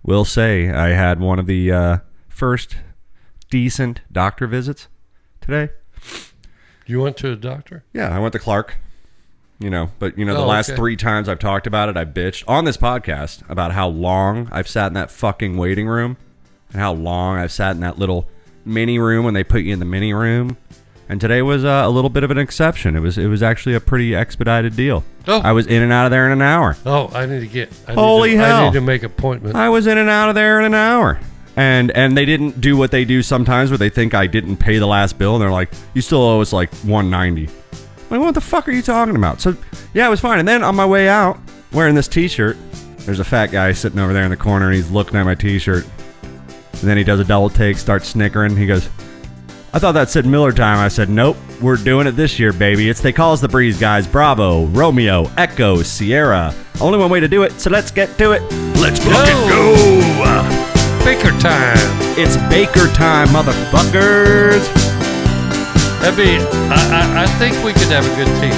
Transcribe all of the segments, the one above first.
will say I had one of the first decent doctor visits today. You went to a doctor? Yeah, I went to Clark. But the last 3 times I've talked about it, I bitched on this podcast about how long I've sat in that fucking waiting room and how long I've sat in that little mini room when they put you in the mini room. And today was a little bit of an exception. It was actually a pretty expedited deal. Oh. I was in and out of there in an hour. Oh, I need to hell. I need to make an appointment. I was in and out of there in an hour. And they didn't do what they do sometimes where they think I didn't pay the last bill and they're like, you still owe us like $190. I'm like, what the fuck are you talking about? So yeah, it was fine. And then on my way out, wearing this t-shirt, there's a fat guy sitting over there in the corner and he's looking at my t-shirt. And then he does a double take, starts snickering. He goes, I thought that said Miller time. I said, nope, we're doing it this year, baby. They call us the Breeze guys. Bravo, Romeo, Echo, Sierra. Only one way to do it, so let's get to it. Let's fucking go. Baker time. It's Baker time, motherfuckers. I think we could have a good team.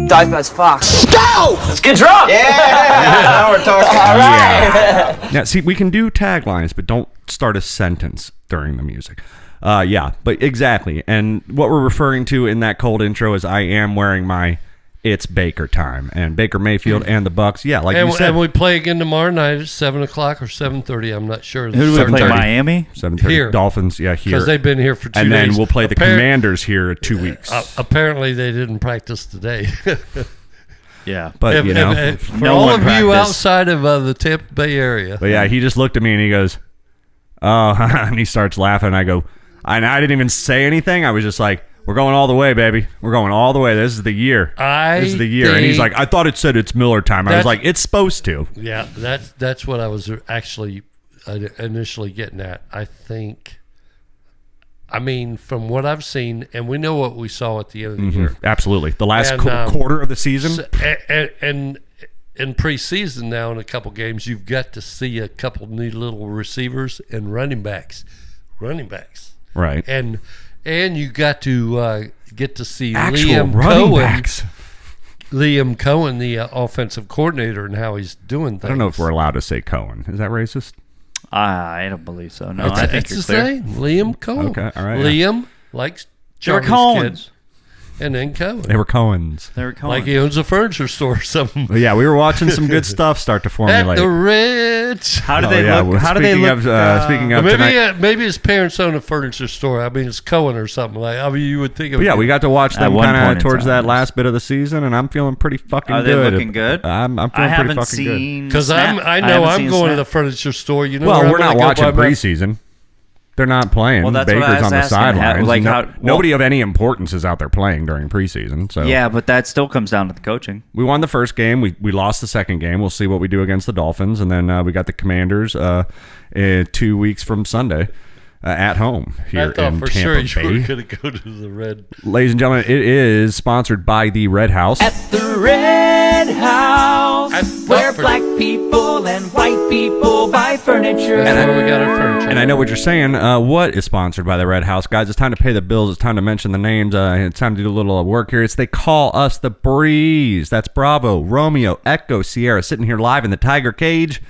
Dope as fuck. Go! Let's get drunk! Yeah! Now we're talking. All right. Yeah. Now, see, we can do taglines, but don't start a sentence during the music. But exactly. And what we're referring to in that cold intro is I am wearing my It's Baker time. And Baker Mayfield and the Bucks, you said. And we play again tomorrow night at 7 o'clock or 7:30. I'm not sure. Who do we play? Miami? 7:30. Here. Dolphins, here. Because they've been here for 2 days. And then we'll play the Commanders here in 2 weeks. Apparently, they didn't practice today. Yeah. But, for no all one of practiced. you outside of the Tampa Bay area. But yeah, he just looked at me and he goes, oh, and he starts laughing. And I go, and I didn't even say anything. I was just like, we're going all the way, baby. We're going all the way. This is the year. This is the year. And he's like, I thought it said it's Miller time. I was like, it's supposed to. Yeah, that's what I was actually initially getting at. I mean, from what I've seen, and we know what we saw at the end of the year. Absolutely. The last quarter of the season. And in preseason now, in a couple games, you've got to see a couple new little receivers and running backs. Right. And you got to get to see Actual Liam Cohen, the offensive coordinator, and how he's doing things. I don't know if we're allowed to say Cohen. Is that racist? I don't believe so. No, I think it's the same. Liam Cohen. Okay, all right. Liam likes Johnny's kids. And then Cohen. They were Cohens. Like he owns a furniture store or something. But yeah, we were watching some good stuff start to formulate. At the Ritz. How do they look? How do they look? Speaking of tonight, maybe his parents own a furniture store. I mean, it's Cohen or something. You would think of it. Yeah, we got to watch them kind of towards that last bit of the season, and I'm feeling pretty fucking good. Are they looking good? I'm feeling pretty fucking good. Because I know I'm going to the furniture store. You know, well, we're not watching preseason. They're not playing. Well, that's Baker's what I was on the asking. sidelines. Nobody of any importance is out there playing during preseason. So yeah, but that still comes down to the coaching. We won the first game. We lost the second game. We'll see what we do against the Dolphins, and then we got the Commanders 2 weeks from Sunday at home here in Tampa Bay. I thought for sure you were going to go to the Red. Ladies and gentlemen, it is sponsored by the Red House. At the Red House, where black people and white people buy furniture. That's where we got our furniture. And I know what you're saying. What is sponsored by the Red House? Guys, it's time to pay the bills. It's time to mention the names. It's time to do a little work here. They call us the Breeze. That's Bravo, Romeo, Echo, Sierra, sitting here live in the Tiger Cage.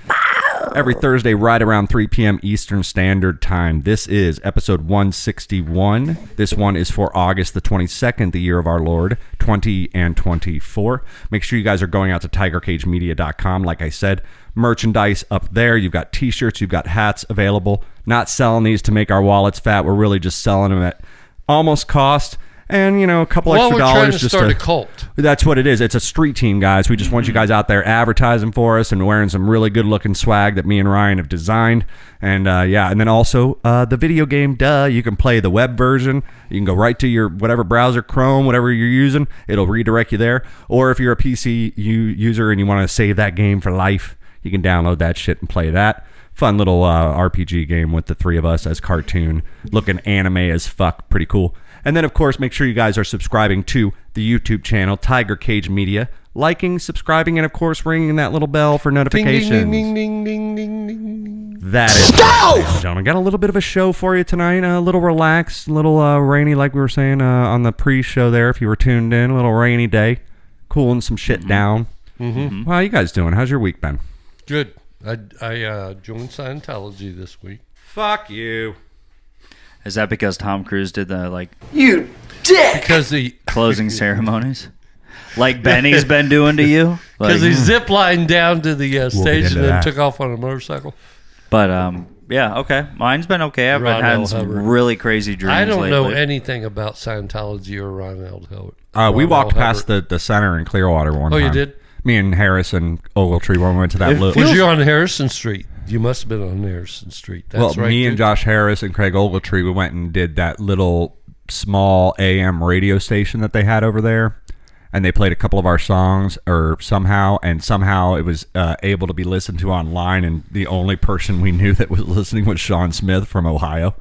Every Thursday, right around 3 p.m. Eastern Standard Time. This is episode 161. This one is for August the 22nd, the year of our Lord, 2024. Make sure you guys are going out to tigercagemedia.com. Like I said, merchandise up there. You've got t-shirts, you've got hats available. Not selling these to make our wallets fat. We're really just selling them at almost cost. And, a couple extra dollars. Trying to start a cult. That's what it is. It's a street team, guys. We just want you guys out there advertising for us and wearing some really good-looking swag that me and Ryan have designed. And, and then also the video game, you can play the web version. You can go right to your whatever browser, Chrome, whatever you're using. It'll redirect you there. Or if you're a PC user and you want to save that game for life, you can download that shit and play that. Fun little RPG game with the three of us as cartoon-looking anime as fuck. Pretty cool. And then, of course, make sure you guys are subscribing to the YouTube channel, Tiger Cage Media. Liking, subscribing, and, of course, ringing that little bell for notifications. Ding, ding, ding, ding, ding, ding, ding. That is it, ladies and gentlemen. Got a little bit of a show for you tonight. A little relaxed, a little rainy, like we were saying on the pre-show there, if you were tuned in. A little rainy day. Of cooling some shit down. Mm-hmm. How you guys doing? How's your week been? Good. I joined Scientology this week. Fuck you. Is that because Tom Cruise did the You dick! Because he closing ceremonies, like Benny's been doing to you? because he ziplined down to the stage into and then that. took off on a motorcycle. But yeah, okay. Mine's been okay. I've been Ron having L. some Hubbard. really crazy dreams. I don't know lately. anything about Scientology or Ron L. Hubbard. We Ron walked L. past Hubbard. the center in Clearwater one Oh, time. you did? Me and Harris and Ogletree when we went to that little. Was you on Harrison Street? You must have been on Harrison Street. That's Well, right. me and dude. Josh Harris and Craig Ogletree, we went and did that little small AM radio station that they had over there. And they played a couple of our songs somehow it was able to be listened to online. And the only person we knew that was listening was Sean Smith from Ohio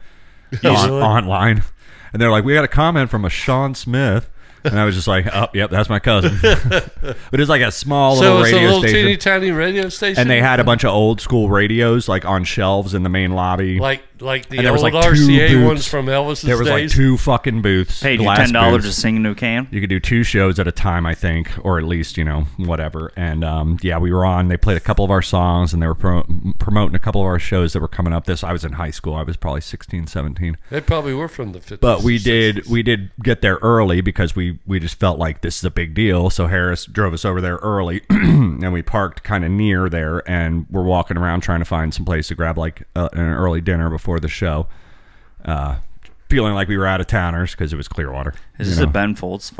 online. And they're like, we got a comment from a Sean Smith. And I was just like, oh, yep, that's my cousin. But it's like a small So little it's a radio little station. teeny tiny radio station. And they had a bunch of old school radios like on shelves in the main lobby. like the And there was, old like, two RCA booths. ones from Elvis's There was like days. 2 fucking booths. Paid you glass $10 booths. to sing into a can. You could do 2 shows at a time, I think, or at least, whatever. And yeah, we were on. They played a couple of our songs, and they were promoting a couple of our shows that were coming up. I was in high school. I was probably 16, 17. They probably were from the 50s. But we or did 60s. get there early because we just felt like this is a big deal. So Harris drove us over there early, and we parked kind of near there, and we're walking around trying to find some place to grab like an early dinner before the show. Feeling like we were out of towners because it was Clearwater. Is this a Ben Folds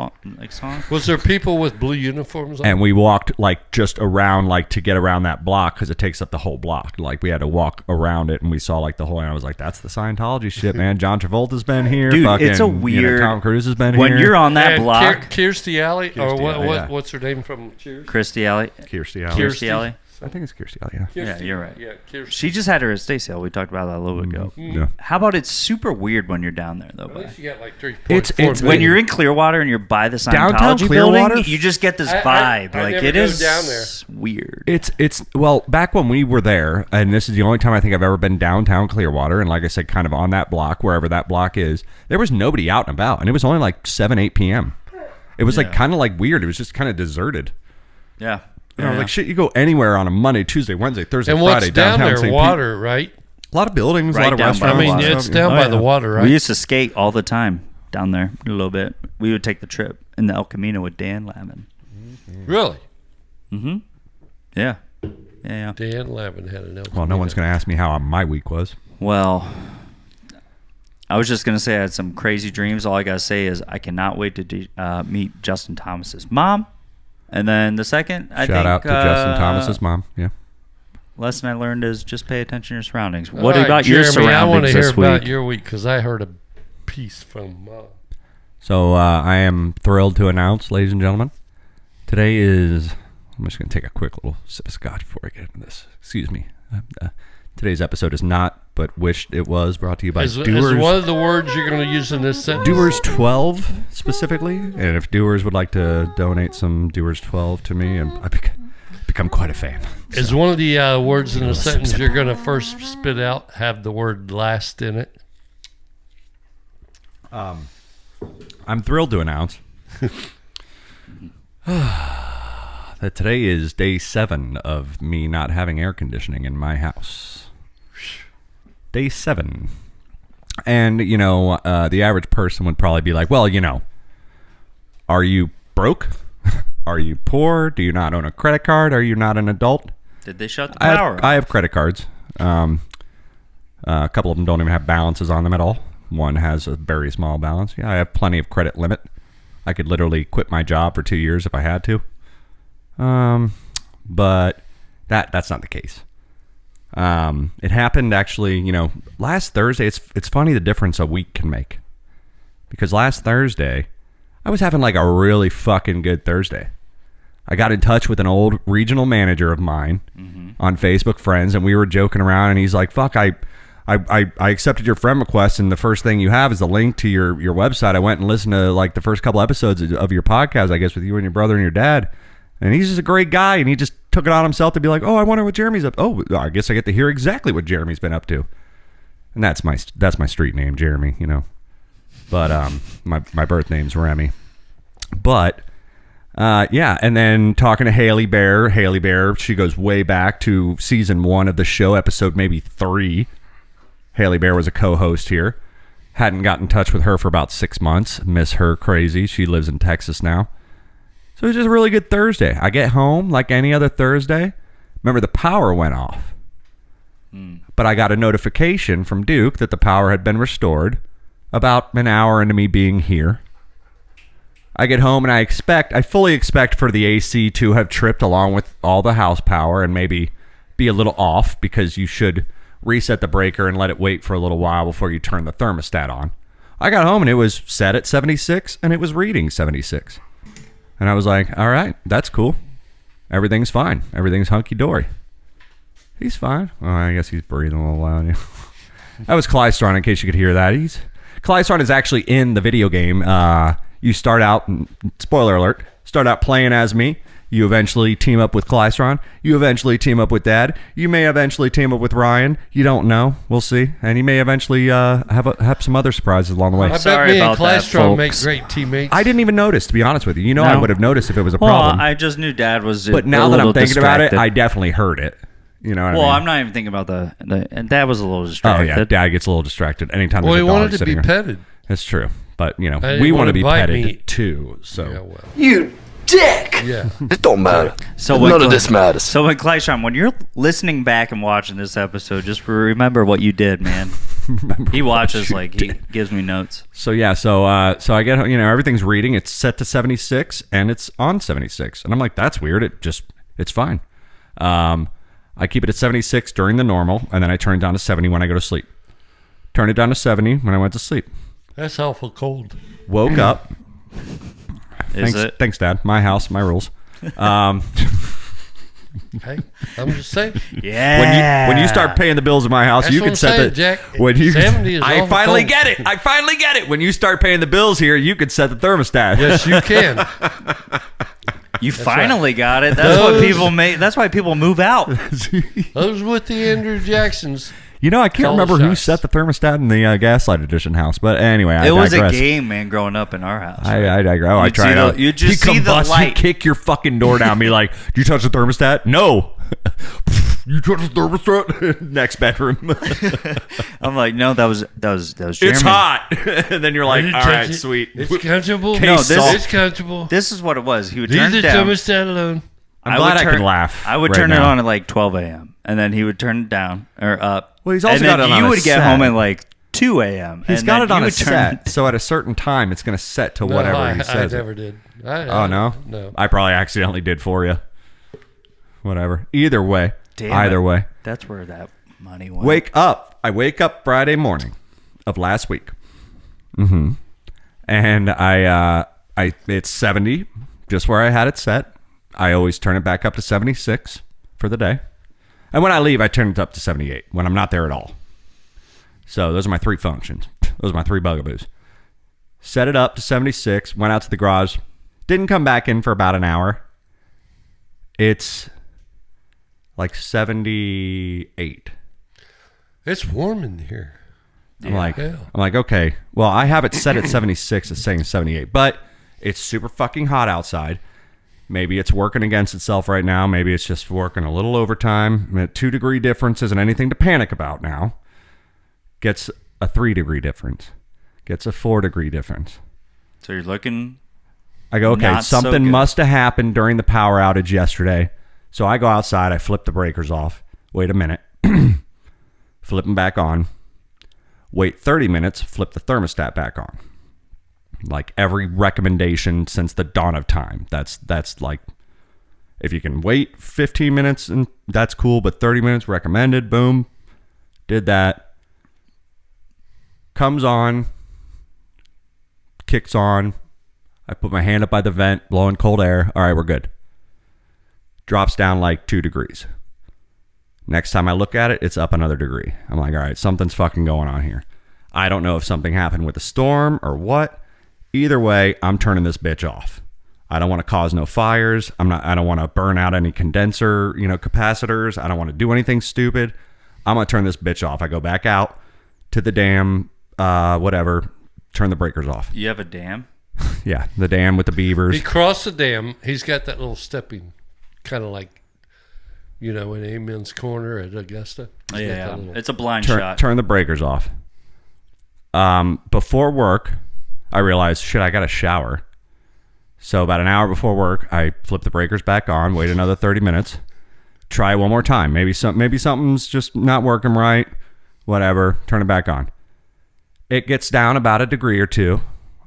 song? Was there people with blue uniforms on? And we walked like just around to get around that block because it takes up the whole block. Like we had to walk around it, and we saw like the whole. And I was like, "That's the Scientology shit, man." John Travolta's been here. Dude, fucking, it's a weird. Tom Cruise has been when here. you're on that And block. Kirstie Alley, or Kirstie Alley, yeah. what's her name from Cheers? Kirstie Alley. Kirstie Alley. Kirstie Alley. I think it's Kirstie Alley. Yeah. Yeah, you're right. Yeah, Kirstie. She just had her estate sale. We talked about that a little bit ago. Yeah. How about it's super weird when you're down there though? I think Bud? she got like 3.4 It's million. When you're in Clearwater and you're by the Downtown Scientology Clearwater? building, you just get this I vibe. Like never it go is down there. weird. It's well, back when we were there, and this is the only time I think I've ever been downtown Clearwater, and like I said, kind of on that block, wherever that block is, there was nobody out and about, and it was only like 7, 8 p.m. It was like kind of like weird. It was just kind of deserted. Yeah. You know, like shit, you go anywhere on a Monday, Tuesday, Wednesday, Thursday, and Friday, what's down downtown there? St. Pete. Water, right? A lot of buildings, Right a lot of down by restaurants. I mean, water. it's down by the water, right? We used to skate all the time down there a little bit. We would take the trip in the El Camino with Dan Lavin. Really? Yeah. Yeah. Dan Lavin had an Well, no one's going to ask me how my week was. Well, I was just going to say I had some crazy dreams. All I got to say is I cannot wait to meet Justin Thomas's mom. And then the second, I think... Shout out to Justin Thomas's mom. Yeah. Lesson I learned is just pay attention to your surroundings. All What right, about your Jeremy, I want to surroundings hear this about week? your week because I heard a piece from So I am thrilled to announce, ladies and gentlemen, today is... I'm just going to take a quick little sip of scotch before I get into this. Excuse me. Today's episode is not, but wished it was, brought to you by Is Doers. one of the words you're going to use in this sentence? Doers 12 specifically, and if Doers would like to donate some Doers 12 to me, I've become quite a fan. Is one of the words in the sentence you're going to first spit out have the word last in it? I'm thrilled to announce that today is day 7 of me not having air conditioning in my house. Day 7. And, the average person would probably be like, well, are you broke? Are you poor? Do you not own a credit card? Are you not an adult? Did they shut the power off? I have credit cards. A couple of them don't even have balances on them at all. One has a very small balance. Yeah, I have plenty of credit limit. I could literally quit my job for 2 years if I had to. But that's not the case. It happened actually, last Thursday. It's funny the difference a week can make. Because last Thursday, I was having like a really fucking good Thursday. I got in touch with an old regional manager of mine on Facebook Friends, and we were joking around, and he's like, fuck, I accepted your friend request, and the first thing you have is the link to your website. I went and listened to like the first couple episodes of your podcast, I guess, with you and your brother and your dad. And he's just a great guy, and he just took it on himself to be like, oh, I wonder what Jeremy's up. Oh, I guess I get to hear exactly what Jeremy's been up to. And that's my street name, Jeremy, But my birth name's Remy. But Yeah, and then talking to Haley Bear. Haley Bear, she goes way back to season 1 of the show, episode maybe 3. Haley Bear was a co-host here. Hadn't gotten in touch with her for about 6 months. Miss her crazy. She lives in Texas now. So it was just a really good Thursday. I get home like any other Thursday. Remember, the power went off. But I got a notification from Duke that the power had been restored about an hour into me being here. I get home and I fully expect for the AC to have tripped along with all the house power and maybe be a little off, because you should reset the breaker and let it wait for a little while before you turn the thermostat on. I got home and it was set at 76 and it was reading 76. And I was like, all right, that's cool. Everything's fine. Everything's hunky-dory. He's fine. Oh, I guess he's breathing a little loud. Yeah. That was Clystron, in case you could hear that. Clystron is actually in the video game. You start out, spoiler alert, start out playing as me. You eventually team up with Clystron. You eventually team up with Dad. You may eventually team up with Ryan. You don't know. We'll see. And you may eventually have some other surprises along the way. I bet Sorry me and about that, Clystron make folks. great teammates. I didn't even notice, to be honest with you. You know, No. I would have noticed if it was a Well, problem. I just knew Dad was. But now that I'm thinking about it, I definitely heard it. You know what Well, I mean? I'm not even thinking about and Dad was a little Oh, distracted. yeah. Dad gets a little distracted anytime Well, there's he a dog wanted to sitting be here. petted. That's true. But, you know, I we didn't want to wanna be bite petted me. too. So. Yeah, well. You dick! Yeah. It don't matter. So None of this matters. So when Clystron, when you're listening back and watching this episode, just remember what you did, man. He watches like he gives me notes. So yeah, so I get, everything's reading. It's set to 76 and it's on 76, and I'm like, that's weird. It's fine. I keep it at 76 during the normal, and then I turn it down to 70 when I go to sleep. Turn it down to 70 when I went to sleep. That's awful cold. Woke up. Is it? Thanks, Dad. My house, my rules. Hey, I'm just saying. Yeah. When you start paying the bills in my house, That's you what can I'm set saying, the Jack. when you 70 is I awful finally cold. get it. I finally get it. When you start paying the bills here, you can set the thermostat. Yes, you can. You finally got it. That's what people make. That's why people move out. Those with the Andrew Jacksons. You know, I can't Call remember the who shots. set the thermostat in the Gaslight Edition house, but anyway, I It was digress. a game, man, growing up in our house. I digress. Oh, I You'd tried see the- out. you'd just He see the combusts, light. You kick your fucking door down. Be like, "Do you touch the thermostat?" No. You touch the thermostat? Next bedroom. I'm like, no, that was Jeremy. It's hot. And then you're like, You all touch right, it. sweet. It's comfortable. No, this- it's comfortable. This is what it was. He would Leave turn the it down. thermostat alone. I'm glad I can laugh. I would right turn it now. on at like 12 a.m. and then he would turn it down or up. Well, he's also and got then it on you a would get set. home at like 2 a.m. He's and got then it on you a would turn set, it- so at a certain time, it's going to set to No, whatever I he says. never did. Oh, no? No. I probably accidentally did for you. Whatever. Either way. Damn Either it. way. That's where that money went. Wake up. I wake up Friday morning of last week. And I it's 70, just where I had it set. I always turn it back up to 76 for the day. And when I leave, I turn it up to 78 when I'm not there at all. So those are my three functions. Those are my three bugaboos. Set it up to 76, went out to the garage, didn't come back in for about an hour. It's like 78. It's warm in here. I'm like, Yeah. okay. Well, I have it set at 76. It's saying 78, but it's super fucking hot outside. Maybe it's working against itself right now. Maybe it's just working a little overtime. A 2 degree difference isn't anything to panic about now. Gets a 3 degree difference. Gets a 4 degree difference. So you're looking. I go, okay, Not so something good. must have happened during the power outage yesterday. So I go outside. I flip the breakers off. Wait a minute. Flip them back on. Wait 30 minutes. Flip the thermostat back on. Like every recommendation since the dawn of time. That's like, if you can wait 15 minutes, and that's cool, but 30 minutes recommended. Boom. Did that. Comes on. Kicks on. I put my hand up by the vent, blowing cold air. All right, we're good. Drops down like 2 degrees. Next time I look at it, it's up another degree. I'm like, all right, something's fucking going on here. I don't know if something happened with the storm or what. Either way, I'm turning this bitch off. I don't want to cause no fires. I don't want to burn out any condenser, capacitors. I don't want to do anything stupid. I'm going to turn this bitch off. I go back out to the damn, whatever, turn the breakers off. You have a dam? Yeah, the dam with the beavers. He crossed the dam. He's got that little stepping, kind of like, in Amen's Corner at Augusta. He's got that little- It's a blind shot. Turn the breakers off. Before work, I realized, shit, I got to shower. So about an hour before work, I flip the breakers back on, wait another 30 minutes, try one more time. Maybe something's just not working right, whatever, turn it back on. It gets down about a degree or two.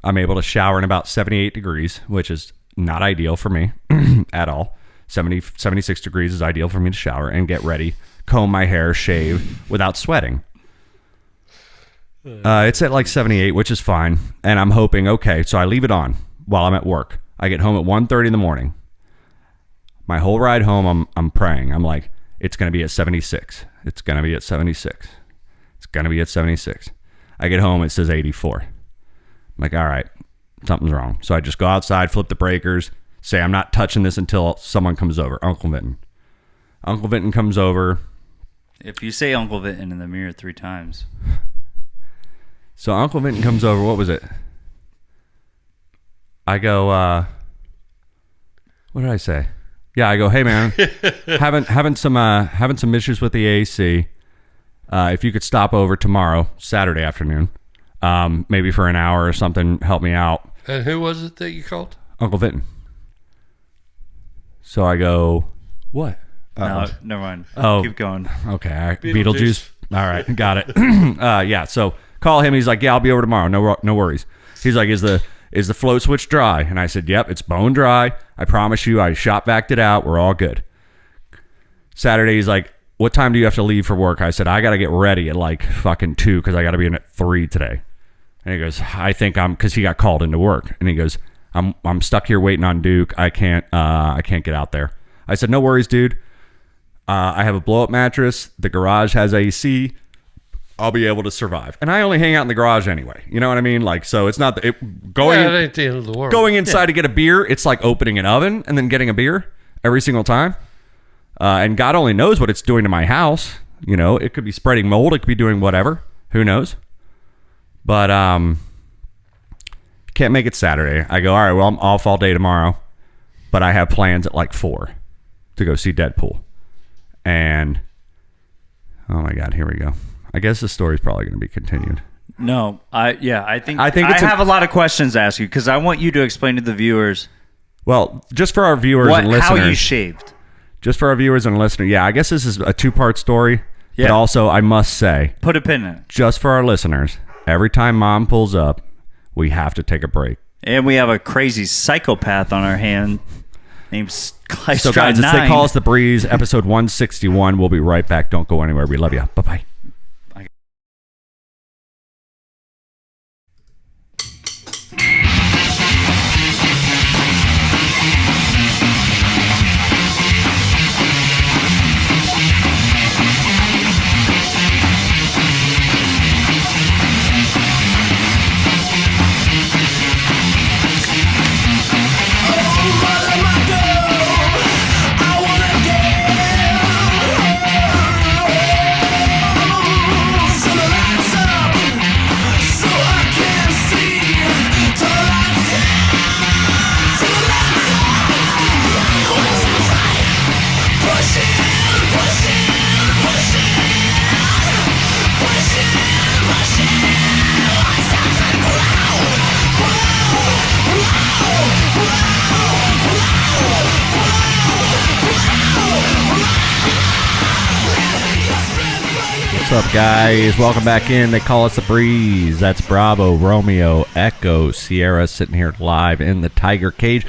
I'm able to shower in about 78 degrees, which is not ideal for me at all. 76 degrees is ideal for me to shower and get ready, comb my hair, shave without sweating. It's at like 78, which is fine. And I'm hoping, okay, so I leave it on while I'm at work. I get home at 1:30 in the morning. My whole ride home, I'm praying. I'm like, it's going to be at 76. It's going to be at 76. It's going to be at 76. I get home, it says 84. I'm like, all right, something's wrong. So I just go outside, flip the breakers, say I'm not touching this until someone comes over. Uncle Vinton. Uncle Vinton comes over. If you say Uncle Vinton in the mirror 3 times. So Uncle Vinton comes over. What was it? I go, what did I say? Yeah, I go, hey man, having some issues with the AC. If you could stop over tomorrow, Saturday afternoon, maybe for an hour or something, help me out. And who was it that you called? Uncle Vinton. So I go, what? No, never mind. Oh. Keep going. Okay, Beetlejuice. All right, got it. Yeah, so call him. He's like, yeah, I'll be over tomorrow. No worries. He's like, is the float switch dry? And I said, yep, it's bone dry. I promise you, I shop vac it out. We're all good. Saturday, he's like, what time do you have to leave for work? I said, I got to get ready at like fucking 2 because I got to be in at 3 today. And he goes, I think because he got called into work. And he goes, I'm stuck here waiting on Duke. I can't get out there. I said, no worries, dude. I have a blow up mattress. The garage has AC. I'll be able to survive. And I only hang out in the garage anyway. You know what I mean? Like, so it's not going. Yeah, it ain't the end of the world. Going inside to get a beer. It's like opening an oven and then getting a beer every single time. And God only knows what it's doing to my house. It could be spreading mold. It could be doing whatever. Who knows? But can't make it Saturday. I go, all right, well, I'm off all day tomorrow. But I have plans at like 4 to go see Deadpool. And, oh my God, here we go. I guess the story's probably going to be continued. No, I think I have a lot of questions to ask you because I want you to explain to the viewers. Well, just for our viewers and listeners. How you shaved. Just for our viewers and listeners. Yeah, I guess this is a 2-part story. Yeah. But also, I must say. Put a pin in it. Just for our listeners. Every time Mom pulls up, we have to take a break. And we have a crazy psychopath on our hand named Clyde. So guys, they call us The Breeze, episode 161. We'll be right back. Don't go anywhere. We love you. Bye-bye. What's up, guys? Welcome back in. They call us The Breeze. That's Bravo, Romeo, Echo, Sierra, sitting here live in the Tiger Cage.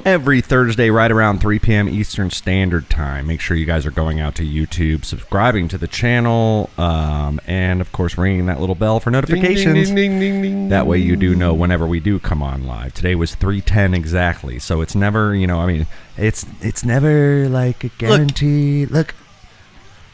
Every Thursday, right around 3 p.m. Eastern Standard Time. Make sure you guys are going out to YouTube, subscribing to the channel, and, of course, ringing that little bell for notifications. Ding, ding, ding, ding, ding. That way you do know whenever we do come on live. Today was 3:10 exactly, so it's never, it's never like a guarantee. Look,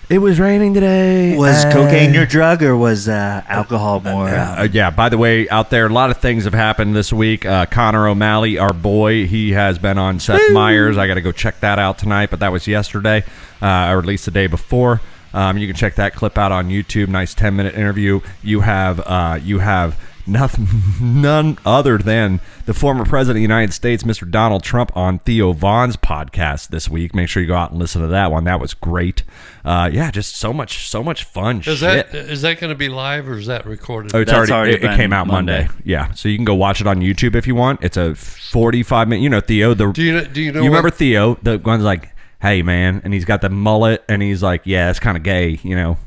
it was raining today. Was cocaine your drug or was alcohol more? Yeah, by the way, out there, a lot of things have happened this week. Connor O'Malley, our boy, he has been on Seth Meyers. I got to go check that out tonight, but that was yesterday, or at least the day before. You can check that clip out on YouTube. Nice 10-minute interview. You have none other than the former president of the United States, Mr. Donald Trump, on Theo Vaughn's podcast this week. Make sure you go out and listen to that one. That was great. Just so much fun Is shit. that going to be live or is that recorded? Oh, it's That's already it been came out Monday. Yeah, so you can go watch it on YouTube if you want. It's a 45-minute. You know Theo. Do you know? You remember Theo? The one's like, "Hey man," and he's got the mullet, and he's like, "Yeah, it's kind of gay," you know.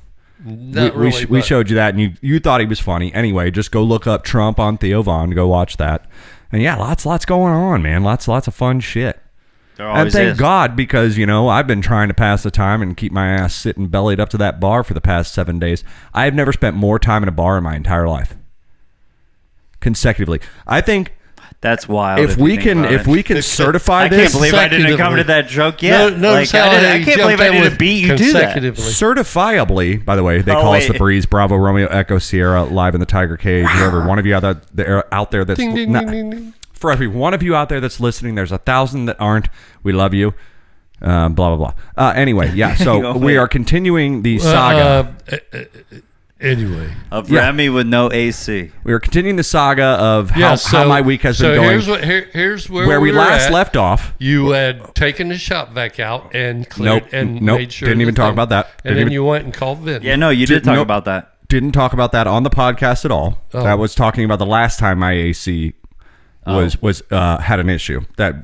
Not we really, but- showed you that, and you thought he was funny. Anyway, just go look up Trump on Theo Vaughn. Go watch that. And yeah, lots going on, man. Lots of fun shit. There And always thank is. God, because I've been trying to pass the time and keep my ass sitting bellied up to that bar for the past 7 days. I have never spent more time in a bar in my entire life, consecutively. I think That's wild. if you we think can about it. certify I this, can't believe I didn't come to that joke yet. Notice Like, how I he can't believe jumped I in didn't with beat you to that. consecutively. certifiably, by the way, they Oh, call us the wait. Breeze, Bravo, Romeo, Echo, Sierra, live in the Tiger Cage. Whoever one of you out there that's Ding, ding, not- ding, ding, ding. for every one of you out there that's listening, there's 1,000 that aren't. We love you. Blah blah blah. Anyway, yeah. So we are continuing the saga. Anyway, Of Yeah. Remy with no AC. We are continuing the saga of how my week has been going. Here's where where we were last at. left off. You had taken the shop vac out and cleared and Nope. made sure. Didn't even the talk thing- about that. And Didn't then even- you went and called Vin. Yeah, no, you did talk nope. about that. Didn't talk about that on the podcast at all. Oh. That was talking about the last time my AC was had an issue. That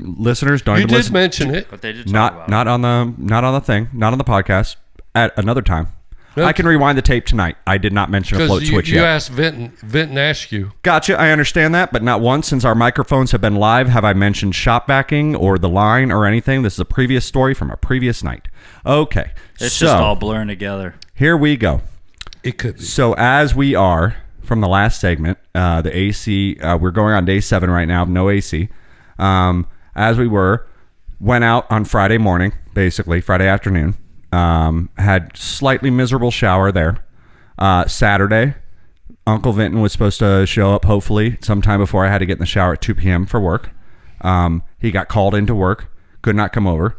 listeners don't You even did listen. mention it. But they did talk about Not on the thing. Not on the podcast. At another time. Okay. I can rewind the tape tonight. I did not mention a float Because switch you yet. asked Vinton asked you. Gotcha. I understand that, but not once since our microphones have been live have I mentioned shop vacuing or the line or anything. This is a previous story from a previous night. Okay. It's so just all blurring together. here we go. It could be. So as we are from the last segment, the AC, we're going on day 7 right now, no AC. As we went out on Friday morning, basically Friday afternoon. Had slightly miserable shower there. Saturday, Uncle Vinton was supposed to show up hopefully sometime before I had to get in the shower at 2 p.m. for work. He got called into work, could not come over.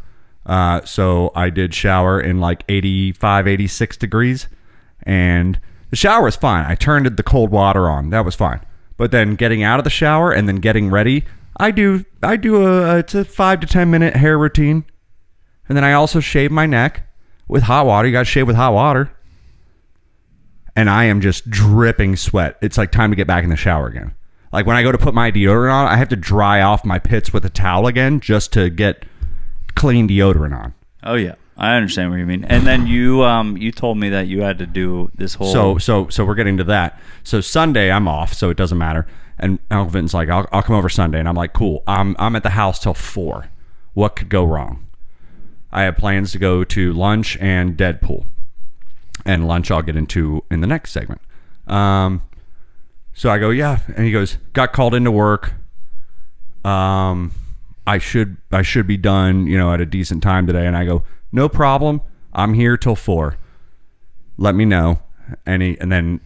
So I did shower in like 85, 86 degrees, and the shower was fine. I turned the cold water on. That was fine. But then getting out of the shower and then getting ready, I do it's a 5 to 10 minute hair routine. And then I also shave my neck with hot water. You got to shave with hot water. And I am just dripping sweat. It's like time to get back in the shower again. Like when I go to put my deodorant on, I have to dry off my pits with a towel again just to get clean deodorant on. Oh yeah, I understand what you mean. And then you told me that you had to do this whole. So we're getting to that. So Sunday I'm off, so it doesn't matter. And Uncle Vinton's like, I'll come over Sunday, and I'm like, cool. I'm at the house till 4. What could go wrong? I have plans to go to lunch and Deadpool. And lunch I'll get into in the next segment. So I go, yeah. And he goes, got called into work. I should be done, at a decent time today. And I go, no problem. I'm here till 4. Let me know. And then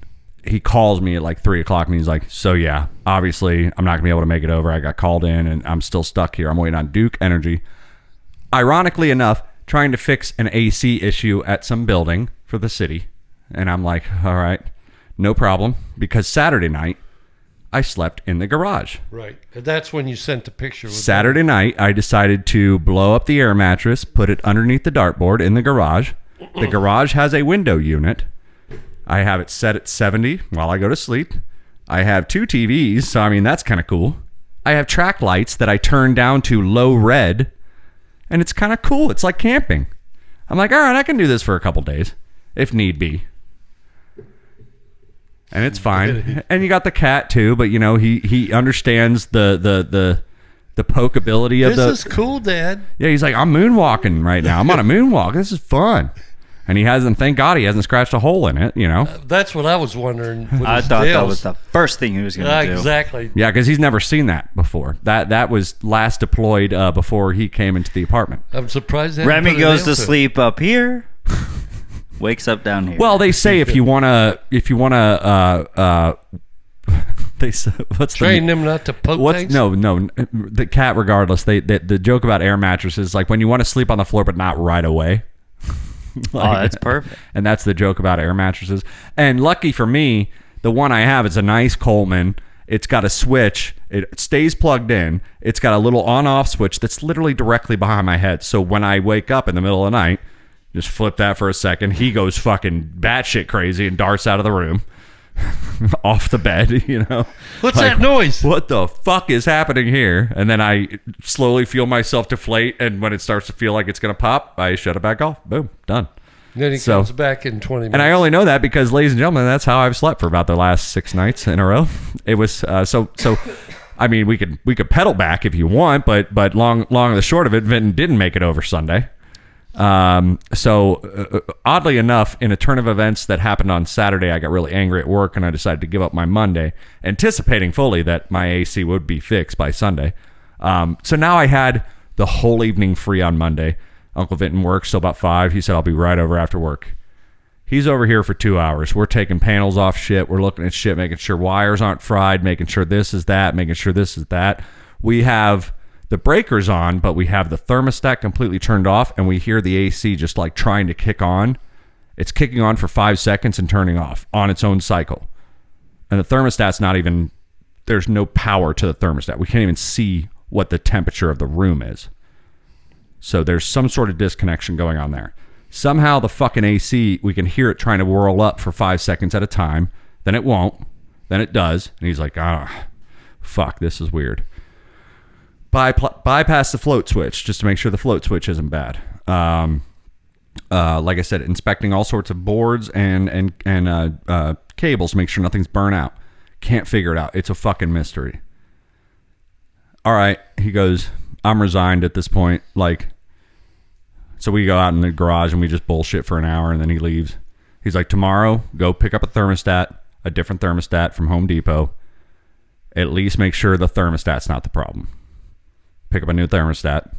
he calls me at like 3 o'clock and he's like, so yeah, obviously I'm not gonna be able to make it over. I got called in and I'm still stuck here. I'm waiting on Duke Energy. Ironically enough, trying to fix an AC issue at some building for the city. And I'm like, all right, no problem. Because Saturday night, I slept in the garage. Right. And that's when you sent the picture. With Saturday night, I decided to blow up the air mattress, put it underneath the dartboard in the garage. The garage has a window unit. I have it set at 70 while I go to sleep. I have 2 TVs, so I mean, that's kind of cool. I have track lights that I turn down to low red. And it's kind of cool. It's like camping. I'm like, all right, I can do this for a couple days if need be. And it's fine. And you got the cat too, but he understands the pokeability of This is cool, Dad. Yeah, he's like, I'm moonwalking right now. I'm on a moonwalk. This is fun. And he hasn't, thank God he hasn't scratched a hole in it, That's what I was wondering. with I his thought that nails. was the first thing he was going to do. Exactly. Yeah, because he's never seen that before. That was last deployed before he came into the apartment. I'm surprised. they Remy haven't put a goes nail to it. sleep up here, wakes up down here. Well, they say if you wanna, they say, what's Train the them not to poke what's things. no the cat regardless. The joke about air mattresses is like when you want to sleep on the floor but not right away. Oh, that's perfect. And that's the joke about air mattresses. And lucky for me, The one I have is a nice Coleman. It's got a switch. It stays plugged in. It's got a little on-off switch that's literally directly behind my head. So when I wake up in the middle of the night, just flip that for a second. He goes fucking batshit crazy and darts out of the room. Off the bed, you know. What's that noise? What the fuck is happening here? And then I slowly feel myself deflate, and when it starts to feel like it's going to pop, I shut it back off. Boom, done. Then he comes back in 20 minutes. And I only know that because, ladies and gentlemen, that's how I've slept for about the last 6 nights in a row. It was so. I mean, we could pedal back if you want, but long and the short of it, Vinton didn't make it over Sunday. Oddly enough, in a turn of events that happened on Saturday, I got really angry at work and I decided to give up my Monday, anticipating fully that my AC would be fixed by Sunday. So now I had the whole evening free on Monday. Uncle Vinton works till about 5. He said, I'll be right over after work. He's over here for 2 hours. We're taking panels off shit. We're looking at shit, making sure wires aren't fried, making sure this is that, making sure this is that. We have the breaker's on, but we have the thermostat completely turned off, and we hear the AC just like trying to kick on. It's kicking on for 5 seconds and turning off on its own cycle. And the thermostat's not even, there's no power to the thermostat. We can't even see what the temperature of the room is. So there's some sort of disconnection going on there. Somehow the fucking AC, we can hear it trying to whirl up for 5 seconds at a time. Then it won't. Then it does. And he's like, fuck, this is weird. Bypass the float switch just to make sure the float switch isn't bad. Like I said, inspecting all sorts of boards and cables, make sure nothing's burnt out. Can't figure it out. It's a fucking mystery. All right, he goes, I'm resigned at this point. Like, so we go out in the garage and we just bullshit for an hour, and then he leaves. He's like, tomorrow, go pick up a different thermostat from Home Depot. At least make sure the thermostat's not the problem. Pick up a new thermostat.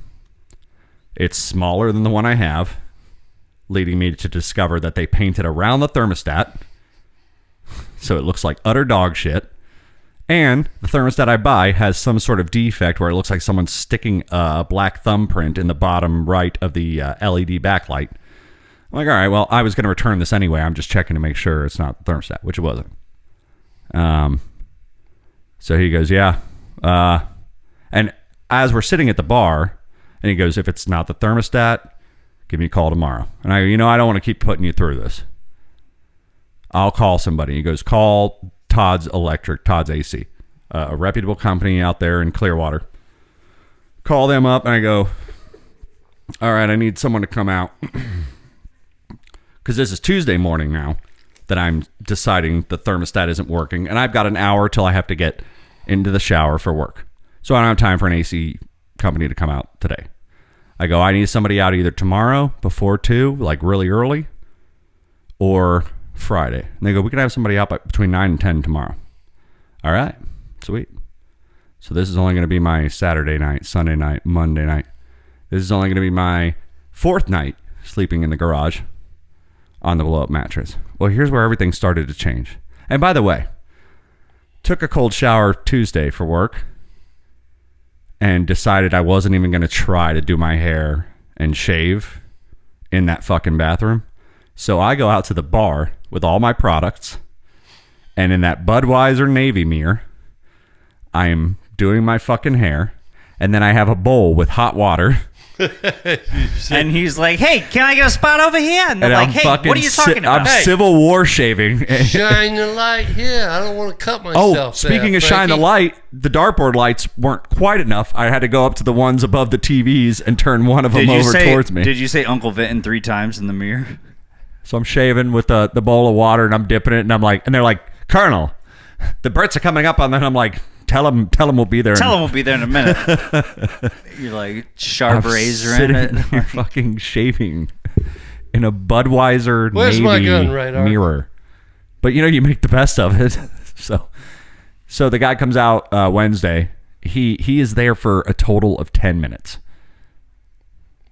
It's smaller than the one I have, leading me to discover that they painted around the thermostat so it looks like utter dog shit. And the thermostat I buy has some sort of defect where it looks like someone's sticking a black thumbprint in the bottom right of the LED backlight. I'm like, all right, well, I was going to return this anyway. I'm just checking to make sure it's not the thermostat, which it wasn't. So he goes, yeah. And as we're sitting at the bar, and he goes, if it's not the thermostat, give me a call tomorrow. And I go, I don't want to keep putting you through this. I'll call somebody. He goes, call Todd's AC, a reputable company out there in Clearwater. Call them up, and I go, all right, I need someone to come out. Because this is Tuesday morning now that I'm deciding the thermostat isn't working, and I've got an hour till I have to get into the shower for work. So I don't have time for an AC company to come out today. I go, I need somebody out either tomorrow before 2, like really early, or Friday. And they go, we can have somebody out between 9 and 10 tomorrow. All right, sweet. So this is only going to be my Saturday night, Sunday night, Monday night. This is only going to be my 4th night sleeping in the garage on the blow-up mattress. Well, here's where everything started to change. And by the way, took a cold shower Tuesday for work and decided I wasn't even going to try to do my hair and shave in that fucking bathroom. So I go out to the bar with all my products, and in that Budweiser Navy mirror, I am doing my fucking hair, and then I have a bowl with hot water. And he's like, hey, can I get a spot over here? And they're like, hey, what are you talking about? I'm Civil War shaving. Shine the light here. I don't want to cut myself. Oh, speaking of shine the light, the dartboard lights weren't quite enough. I had to go up to the ones above the TVs and turn one of them over towards me. Did you say Uncle Vinton 3 times in the mirror? So I'm shaving with the bowl of water, and I'm dipping it, and I'm like, and they're like, Colonel, the Brits are coming up on that. I'm like, Tell him we'll be there. Tell him we'll be there in a minute. You're like sharp razor in it. You're fucking shaving in a Budweiser Where's Navy my gun, right, mirror. But you make the best of it. So the guy comes out Wednesday. He is there for a total of 10 minutes.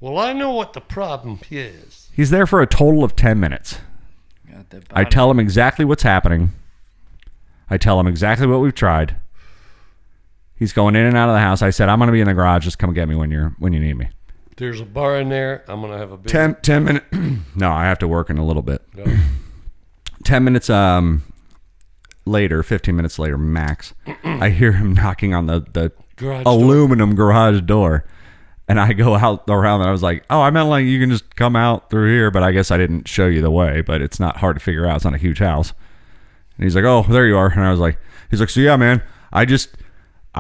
Well, I know what the problem is. He's there for a total of 10 minutes. I tell him exactly what's happening. I tell him exactly what we've tried. He's going in and out of the house. I said, I'm going to be in the garage. Just come get me when you need me. There's a bar in there. I'm going to have a big... 10 minutes. No, I have to work in a little bit. No. 10 minutes. later, 15 minutes later, max, I hear him knocking on the Garage aluminum garage door. And I go out around and I was like, oh, I meant like you can just come out through here. But I guess I didn't show you the way, but it's not hard to figure out. It's not a huge house. And he's like, oh, there you are. And I was like, he's like, so yeah, man, I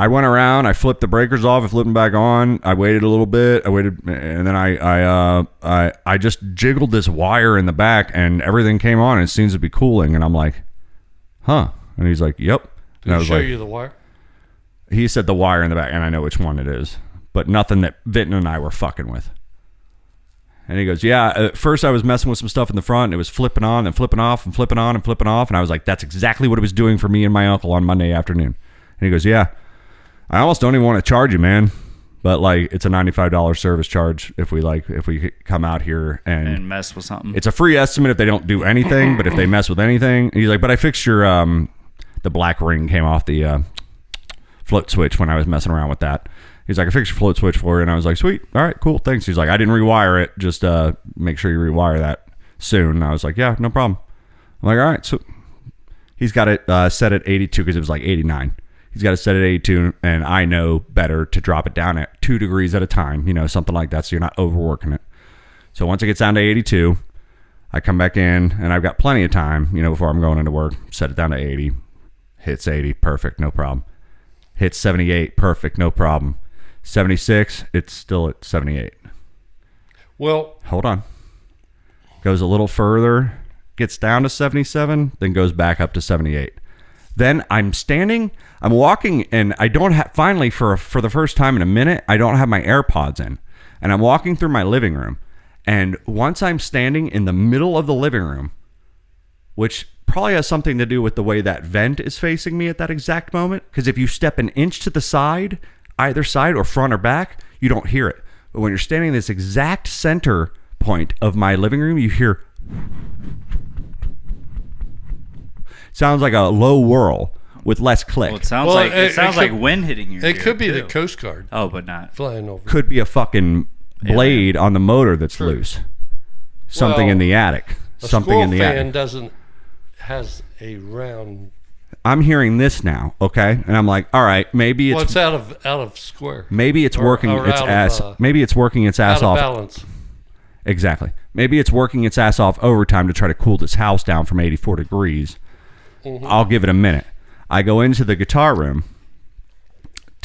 went around, I flipped the breakers off, I flipped them back on. I waited a little bit. And then I just jiggled this wire in the back and everything came on and it seems to be cooling. And I'm like, huh? And he's like, yep. And Did I he was show like, you the wire? he said the wire in the back, and I know which one it is, but nothing that Vinton and I were fucking with. And he goes, yeah, at first I was messing with some stuff in the front, and it was flipping on and flipping off and flipping on and flipping off. And I was like, that's exactly what it was doing for me and my uncle on Monday afternoon. And he goes, yeah, I almost don't even want to charge you, man. But like, it's a $95 service charge if we come out here and mess with something. It's a free estimate if they don't do anything, but if they mess with anything, and he's like, but I fixed your, the black ring came off the float switch when I was messing around with that. He's like, I fixed your float switch for you. And I was like, sweet. All right, cool. Thanks. He's like, I didn't rewire it. Just make sure you rewire that soon. And I was like, yeah, no problem. I'm like, all right. So he's got it set at 82 because it was like 89. He's got it set at 82. And I know better to drop it down at 2 degrees at a time, something like that. So you're not overworking it. So once it gets down to 82, I come back in and I've got plenty of time, before I'm going into work. Set it down to 80. Hits 80. Perfect. No problem. Hits 78. Perfect. No problem. 76, it's still at 78. Well, hold on. Goes a little further, gets down to 77, then goes back up to 78. Then I'm walking, and I don't have, finally, for the first time in a minute, I don't have my AirPods in. And I'm walking through my living room. And once I'm standing in the middle of the living room, which probably has something to do with the way that vent is facing me at that exact moment, because if you step an inch to the side, either side or front or back, you don't hear it. But when you're standing in this exact center point of my living room, you hear sounds like a low whirl with less click. Well, it sounds like wind hitting your ear. It could be too. the Coast Guard. Oh, but not flying over. Could be a fucking blade on the motor that's loose. Something in the attic. Something in the attic. Has a round. I'm hearing this now, okay, and I'm like, all right, maybe it's it's out of square. Maybe it's working its ass. Maybe it's working its ass off. Balance. Exactly. Maybe it's working its ass off overtime to try to cool this house down from 84 degrees. Mm-hmm. I'll give it a minute. I go into the guitar room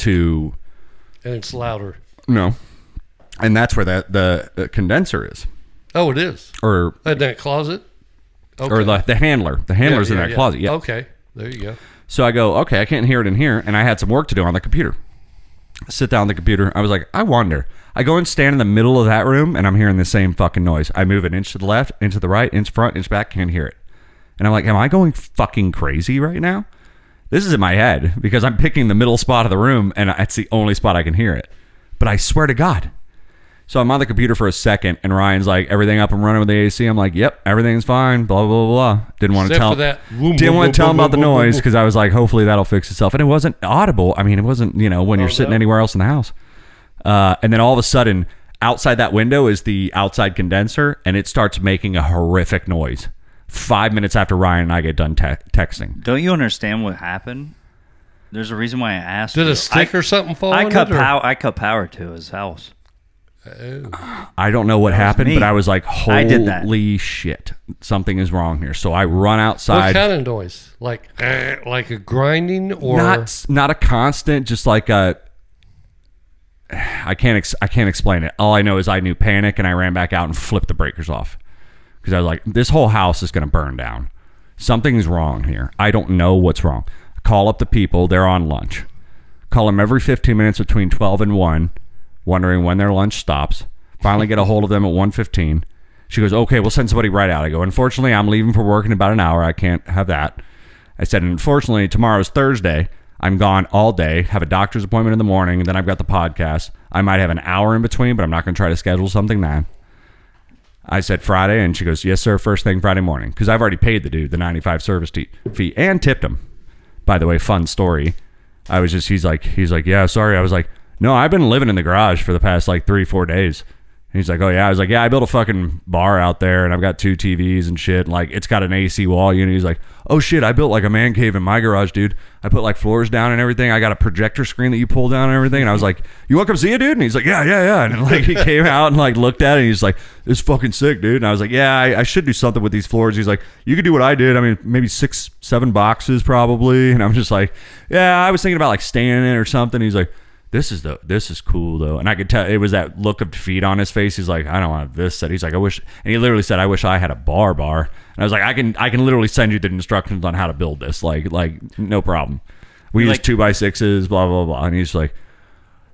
and it's louder. No, and that's where the condenser is. Oh, it is. Or in that closet. Okay. Or the handler. The handler's in that closet. Yeah. Okay. There you go. So I go, okay, I can't hear it in here. And I had some work to do on the computer. I sit down on the computer. I was like, I wonder. I go and stand in the middle of that room, and I'm hearing the same fucking noise. I move an inch to the left, inch to the right, inch front, inch back, can't hear it. And I'm like, am I going fucking crazy right now? This is in my head because I'm picking the middle spot of the room, and it's the only spot I can hear it. But I swear to God. So I'm on the computer for a second, and Ryan's like, everything up and running with the AC? I'm like, yep, everything's fine, blah, blah, blah, blah. Didn't want to tell him about the noise because I was like, hopefully that'll fix itself. And it wasn't audible. I mean, it wasn't, when you're sitting anywhere else in the house. And then all of a sudden, outside that window is the outside condenser, and it starts making a horrific noise 5 minutes after Ryan and I get done texting. Don't you understand what happened? There's a reason why I asked. Did a stick or something fall on it? I cut power to his house. I don't know what happened, but I was like, holy shit, something is wrong here. So I run outside. What kind of noise? Like a grinding or not a constant, just like a I can't explain it. All I know is I knew panic and I ran back out and flipped the breakers off because I was like, this whole house is going to burn down. Something's wrong here. I don't know what's wrong. I call up the people. They're on lunch. Call them every 15 minutes between 12 and 1. Wondering when their lunch stops. Finally get a hold of them at 1:15. She goes, okay, we'll send somebody right out. I go, unfortunately, I'm leaving for work in about an hour. I can't have that. I said, unfortunately, tomorrow's Thursday. I'm gone all day, have a doctor's appointment in the morning, and then I've got the podcast. I might have an hour in between, but I'm not going to try to schedule something then. I said Friday, and she goes, yes, sir, first thing Friday morning. Because I've already paid the dude the $95 service fee and tipped him. By the way, fun story. He's like, yeah, sorry. I was like, no, I've been living in the garage for the past like 3-4 days. And he's like, oh, yeah. I was like, yeah, I built a fucking bar out there, and I've got 2 TVs and shit. Like, it's got an AC wall unit. He's like, oh, shit, I built, like, a man cave in my garage, dude. I put, like, floors down and everything. I got a projector screen that you pull down and everything. And I was like, you want to come see it, dude? And he's like, yeah. And, like, he came out and, like, looked at it, and he's like, it's fucking sick, dude. And I was like, yeah, I should do something with these floors. He's like, you could do what I did. I mean, maybe 6, 7 boxes probably. And I'm just like, yeah, I was thinking about, like, staying in it or something. He's like, this is cool though, and I could tell it was that look of defeat on his face. He's like, I don't want this set. He's like, I wish, and he literally said, I wish I had a bar. And I was like, I can literally send you the instructions on how to build this. Like no problem. We use 2x6s, blah blah blah. And he's like,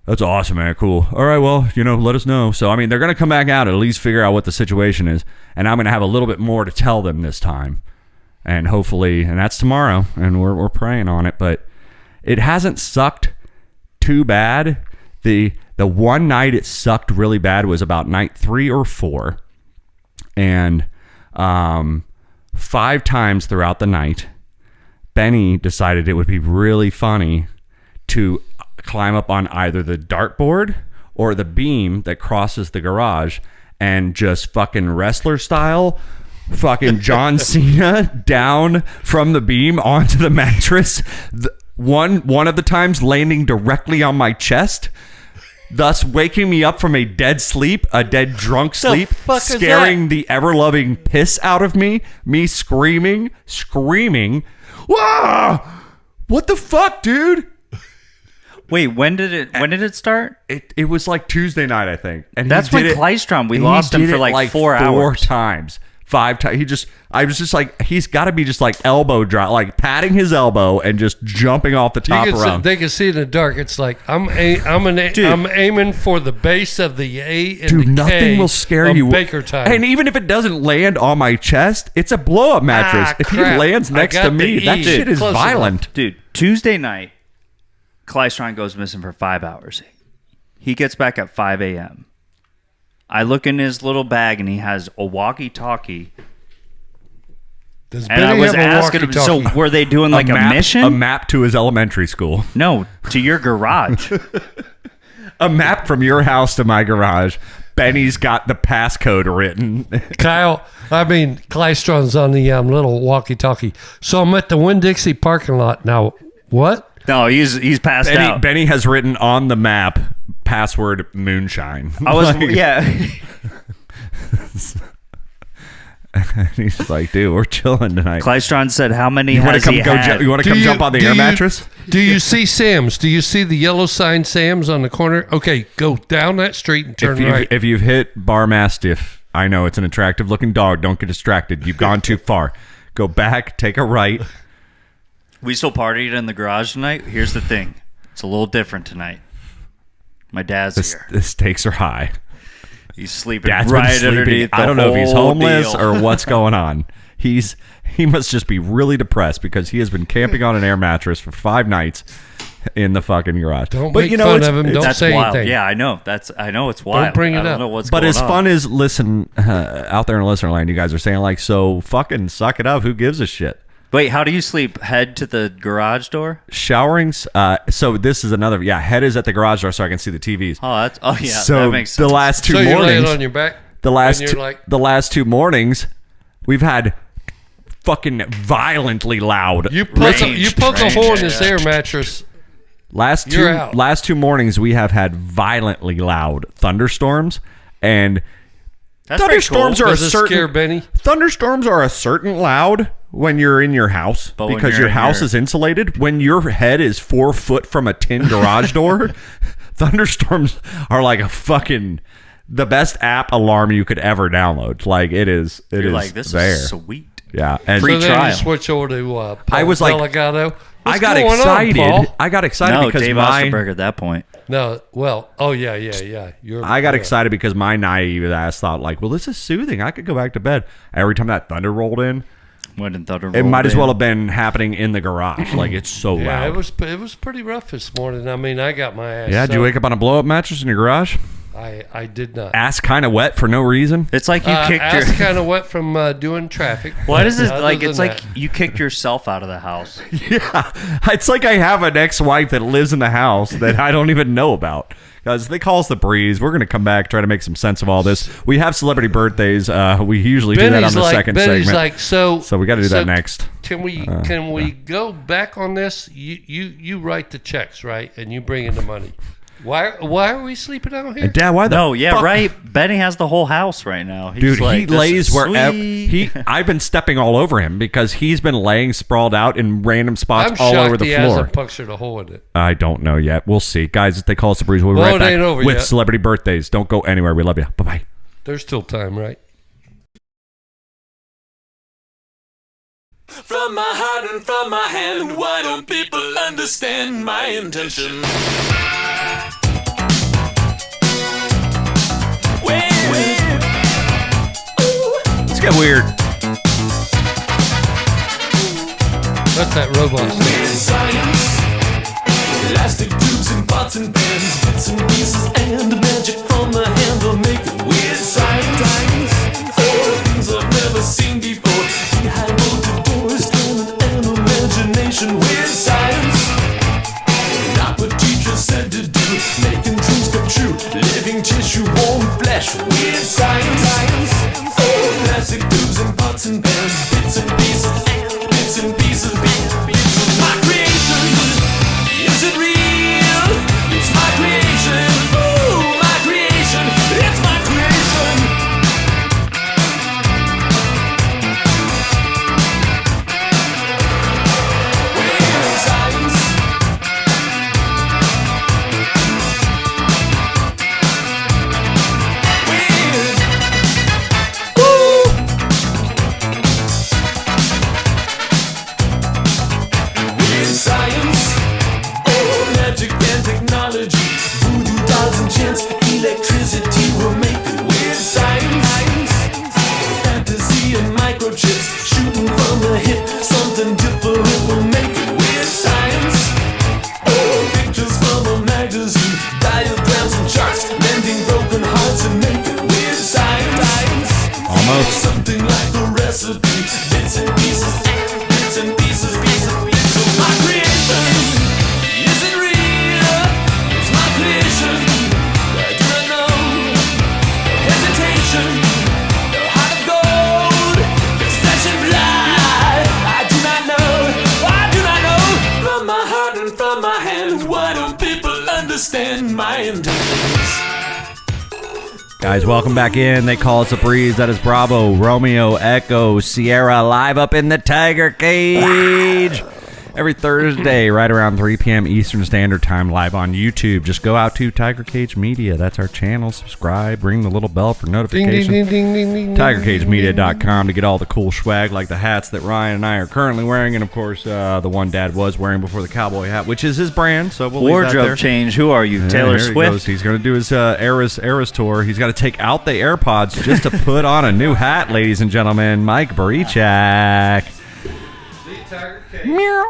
that's awesome, man. Cool. All right, well, let us know. So I mean, they're gonna come back out and at least figure out what the situation is, and I'm gonna have a little bit more to tell them this time, and hopefully, and that's tomorrow, and we're praying on it, but it hasn't sucked too bad. The one night it sucked really bad was about night 3 or 4, and 5 times throughout the night, Benny decided it would be really funny to climb up on either the dartboard or the beam that crosses the garage and just fucking wrestler style fucking John Cena down from the beam onto the mattress. One of the times landing directly on my chest, thus waking me up from a dead drunk sleep, scaring the ever-loving piss out of me screaming, "Whoa! What the fuck, dude?" Wait, when did it start? It was like Tuesday night, I think. And that's when Klystrom, we lost him for like 4 hours. 4 times. 5 times. I was just like, he's got to be just like elbow drop, like patting his elbow and just jumping off the top rope. They can see it in the dark. It's like I'm aiming for the base of the A and dude, the nothing K will scare on you. Baker time. And even if it doesn't land on my chest, it's a blow up mattress. If he crap. lands next to me, that shit is violent. Dude, Tuesday night, Klystron goes missing for 5 hours. He gets back at 5 a.m. I look in his little bag and he has a walkie-talkie. Does And I Benny was have a asking him, walkie-talkie? so were they doing like a mission? A map to his elementary school. No, to your garage. A map from your house to my garage. Benny's got the passcode written. Klystron's on the little walkie-talkie. So I'm at the Winn-Dixie parking lot now. What? No, he's passed out. Benny has written on the map password moonshine. Yeah. He's like, dude, we're chilling tonight. Klystron said, how many You want has to he had? you want to come jump on the air mattress? Do you see Sam's? Do you see the yellow sign Sam's on the corner? Okay, go down that street and turn right. If you've hit Bar Mastiff, I know it's an attractive looking dog. Don't get distracted. You've gone too far. Go back, take a right. We still partied in the garage tonight. Here's the thing. It's a little different tonight. My dad's here. The stakes are high. He's sleeping Dad's right been sleeping. underneath the I don't know if he's whole homeless deal. or what's going on. He must just be really depressed because he has been camping on an air mattress for 5 nights in the fucking garage. Don't make fun of him. Don't That's say wild. anything. Yeah, I know. I know it's wild. Don't bring it I don't up. know what's But going as on. fun as out there in listener land, you guys are saying like, so fucking suck it up. Who gives a shit? Wait, how do you sleep? Head to the garage door? Showering. So this is another. Yeah, head is at the garage door so I can see the TVs. Oh yeah. So that makes sense. the last 2 So you're laying mornings. on your back? The last and you're the last 2 mornings, we've had fucking violently loud. You poke a hole in this air mattress. Last You're out. 2 mornings we have had violently loud thunderstorms, and That's thunderstorms pretty cool. are Does a it certain scare Benny? thunderstorms are a certain loud when you're in your house But when because you're your in house your- is insulated. When your head is 4 foot from a tin garage door, thunderstorms are like a fucking the best app alarm you could ever download. Like it is. You're like, this there. is sweet. Yeah, and Free So then trial. you switch over to Paul I was like- Delgado. What's I got going on, excited. Paul? I got excited No, because Dave Osterberg at that point. No, well, oh yeah. I got excited because my naive ass thought like, well, this is soothing. I could go back to bed. Every time that thunder rolled in, When in thunder it rolled might as in. well have been happening in the garage. Like it's so Yeah, loud. it was pretty rough this morning. I mean, I got my ass. Yeah, did you soaked. wake up on a blow up mattress in your garage? I did not. Ass kind of wet for no reason. It's like you kicked ass your. kind of wet from doing traffic. What is it Other like? than It's like that. you kicked yourself out of the house. Yeah, it's like I have an ex-wife that lives in the house that I don't even know about. Guys, they call us the Breeze. We're going to come back, try to make some sense of all this. We have celebrity birthdays. We usually do that on the second Benny's segment. like, so we got to do that next. Can we go back on this? You write the checks, right? And you bring in the money. Why are we sleeping out here? Dad, why the No, yeah, fuck? right. Benny has the whole house right now. He's Dude, like, he "This lays is wherever sweet." I've been stepping all over him because he's been laying sprawled out in random spots I'm all shocked over the he floor. hasn't punctured a hole in it. I don't know yet. We'll see. Guys, they call us the Breeze. We'll be Well, right it ain't back over with yet. celebrity birthdays. Don't go anywhere. We love you. Bye-bye. There's still time, right? From my heart and from my hand, why don't people understand my intention? Let's get weird. That's that robot stuff. Weird science, elastic tubes and pots and pans, bits and pieces and magic from the hand will make it weird science. Things I've never seen before, behind bolted doors, talent and imagination. Weird science, not what teachers said to do, making dreams come true, living tissue, warm flesh. Weird science, plastic tubes and pots and pans, bits and pieces and bits and pieces. My creation, is it real? It's my creation. Ooh, my creation. It's my creation. Weird science. Weird. Woo. Weird science, oh, magic and technology, voodoo dolls and chants, electricity will make it. Weird science, fantasy and microchips, shooting from the hip, something different will make it. Weird science, oh, pictures from a magazine, diagrams and charts, mending broken hearts and make it. Weird science, Almost. something like a recipe, bits and pieces, bits and pieces, pieces. My creation, is it real? It's my creation. I do not know. Hesitation, the heart of gold, it's flesh and blood. I do not know. I do not know. From my heart and from my hands, why don't people understand my intentions? Guys, welcome back in. They call us the Breeze. That is Bravo, Romeo, Echo, Sierra, live up in the Tiger Cage. Every Thursday, right around 3 p.m. Eastern Standard Time, live on YouTube. Just go out to Tiger Cage Media. That's our channel. Subscribe. Ring the little bell for Ding, notifications. ding, ding, ding, ding, ding. TigerCageMedia.com to get all the cool swag like the hats that Ryan and I are currently wearing. And, of course, the one Dad was wearing before, the cowboy hat, which is his brand. So we'll leave that there. Wardrobe change. Who are you, Yeah, Taylor here he Swift? goes. He's going to do his Eras tour. He's got to take out the AirPods just to put on a new hat, ladies and gentlemen. Mike Barichak. Meow.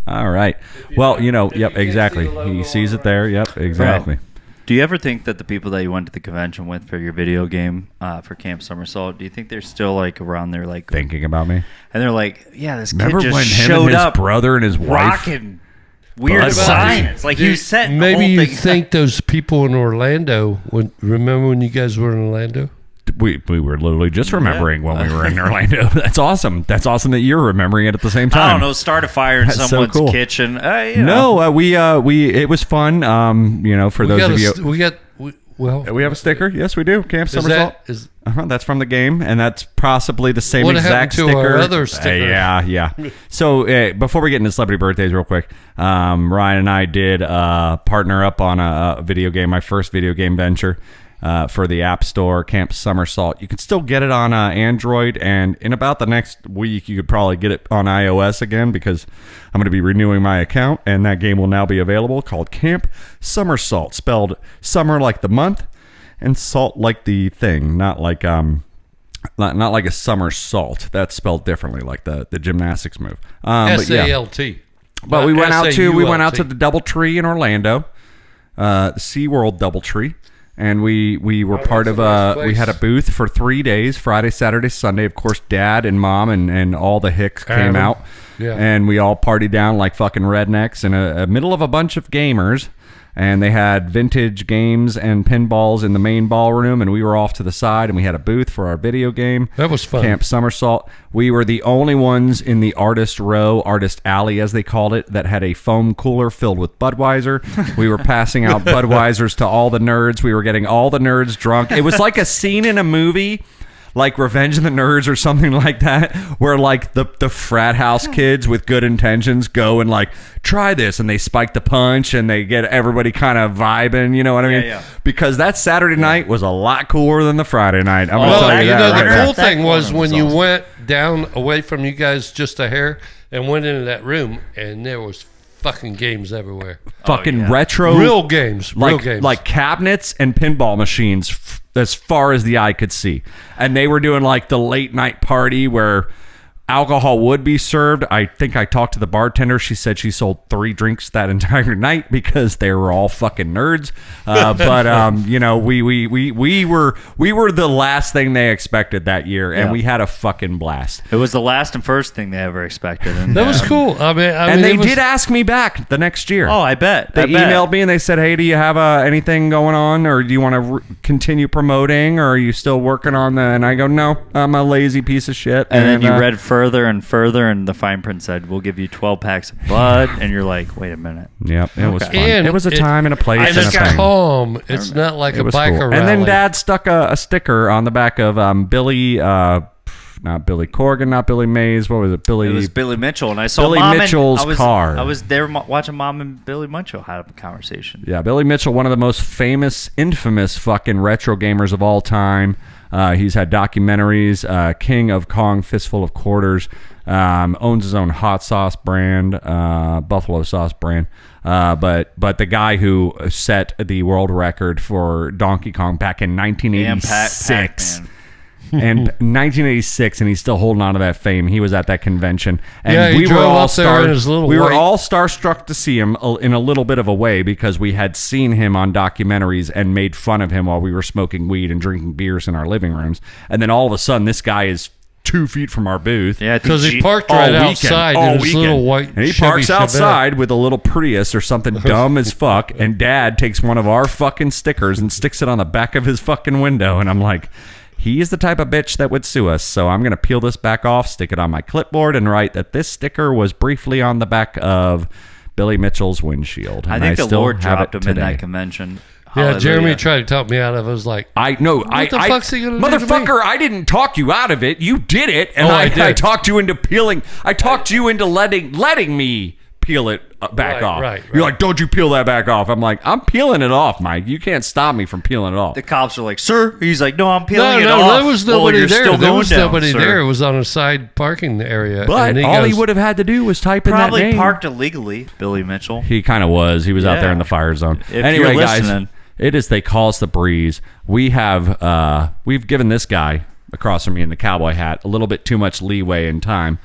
All right. Well, yep, exactly. He sees it there. Yep, exactly. Do you ever think that the people that you went to the convention with for your video game for Camp Somersault, do you think they're still like around there, like Thinking about me. and they're like, yeah, this Remember kid just when him showed and his up, brother and his wife? rocking weird Budweiser. science, like you set the Maybe whole you thing. think those people in Orlando. Remember when you guys were in Orlando? We were literally just remembering when we were in Orlando. That's awesome. That's awesome that you're remembering it at the same time. I don't know, start a fire in That's so someone's cool. kitchen. No, it was fun. For those of you, we have a sticker. Yes, we do. Camp Somersault. That's from the game, and that's possibly the same What exact happened to sticker. our other sticker? Yeah. So before we get into celebrity birthdays, real quick, Ryan and I did partner up on a video game, my first video game venture. For the App Store, Camp Somersault. You can still get it on Android, and in about the next week, you could probably get it on iOS again because I'm going to be renewing my account, and that game will now be available, called Camp Somersault, spelled summer like the month and salt like the thing, not like not like a somersault. That's spelled differently, like the gymnastics move. SALT. But we went out to SAULT. the DoubleTree in Orlando, the SeaWorld DoubleTree. And we were part of we had a booth for 3 days, Friday, Saturday, Sunday. Of course, Dad and Mom and all the Hicks came out. Yeah. And we all partied down like fucking rednecks in a middle of a bunch of gamers. And they had vintage games and pinballs in the main ballroom, and we were off to the side, and we had a booth for our video game. That was fun. Camp Somersault. We were the only ones in the artist row, artist alley, as they called it, that had a foam cooler filled with Budweiser. We were passing out Budweisers to all the nerds. We were getting all the nerds drunk. It was like a scene in a movie, like Revenge of the Nerds or something like that, where like the frat house kids with good intentions go and like try this, and they spike the punch and they get everybody kind of vibing, you know what I mean? Yeah. Because that Saturday night was a lot cooler than the Friday night. I'm gonna Well, tell you you that. know, right the now. cool thing was That when was you awesome. went down away from you guys just a hair and went into that room, and there was fucking games everywhere. Fucking retro, Real games. Real games. like cabinets and pinball machines as far as the eye could see. And they were doing like the late night party where alcohol would be served. I think I talked to the bartender. She said she sold 3 drinks that entire night because they were all fucking nerds. But you know, we were the last thing they expected that year, and we had a fucking blast. It was the last and first thing they ever expected. And that was cool. I mean, And they it was, did ask me back the next year. Oh, I bet. They I bet. emailed me and they said, "Hey, do you have anything going on, or do you want to continue promoting, or are you still working on that?" And I go, "No, I'm a lazy piece of shit." And then you read further and further, and the fine print said, "We'll give you 12 packs of Bud," and you're like, "Wait a minute." Yep, it was fun. And it was a time and a place And and a it's thing. calm. It's not like It a was biker cool. rally. And then Dad stuck a sticker on the back of Billy, not Billy Corgan, not Billy Mays. What was it? It was Billy Mitchell, and I saw Billy Mom Mitchell's and I was, car. I was there watching Mom and Billy Mitchell have a conversation. Yeah, Billy Mitchell, one of the most famous, infamous fucking retro gamers of all time. He's had documentaries, King of Kong, Fistful of Quarters, owns his own hot sauce brand, buffalo sauce brand. But the guy who set the world record for Donkey Kong back in 1986. Pac-Man. And 1986, and he's still holding on to that fame. He was at that convention, and Yeah, he we were drove all up there in his little we were white- all starstruck to see him in a little bit of a way, because we had seen him on documentaries and made fun of him while we were smoking weed and drinking beers in our living rooms. And then all of a sudden, this guy is 2 feet from our booth. Yeah, I think Because he G- parked all right weekend, outside all in his weekend. little white And he Chevy parks Chevette. outside with a little Prius or something dumb as fuck, and Dad takes one of our fucking stickers and sticks it on the back of his fucking window, and I'm like, he is the type of bitch that would sue us, so I'm going to peel this back off, stick it on my clipboard, and write that this sticker was briefly on the back of Billy Mitchell's windshield. I And think the still Lord have dropped it him in today. that convention. Yeah, Hallelujah. Jeremy tried to talk me out of it. I was like, I know. What the fuck's he gonna do to me? motherfucker? I didn't talk you out of it. You did it, and Oh, I did. I talked you into peeling. I talked you into letting me peel it back Right, off. right. You're like, don't you peel that back off? I'm like, I'm peeling it off, Mike. You can't stop me from peeling it off. The cops are like, "Sir," he's like, "No, I'm peeling it no, off." there was "Oh, nobody you're there. still There going was down, nobody sir." there. It was on a side parking area. But and he all he goes, would have had to do was type in that Probably name. parked illegally, Billy Mitchell. He kind of was. He was out there Yeah. in the fire zone. If Anyway, you're guys, listening. it is. They call us the Breeze. We have we've given this guy across from me in the cowboy hat a little bit too much leeway and time.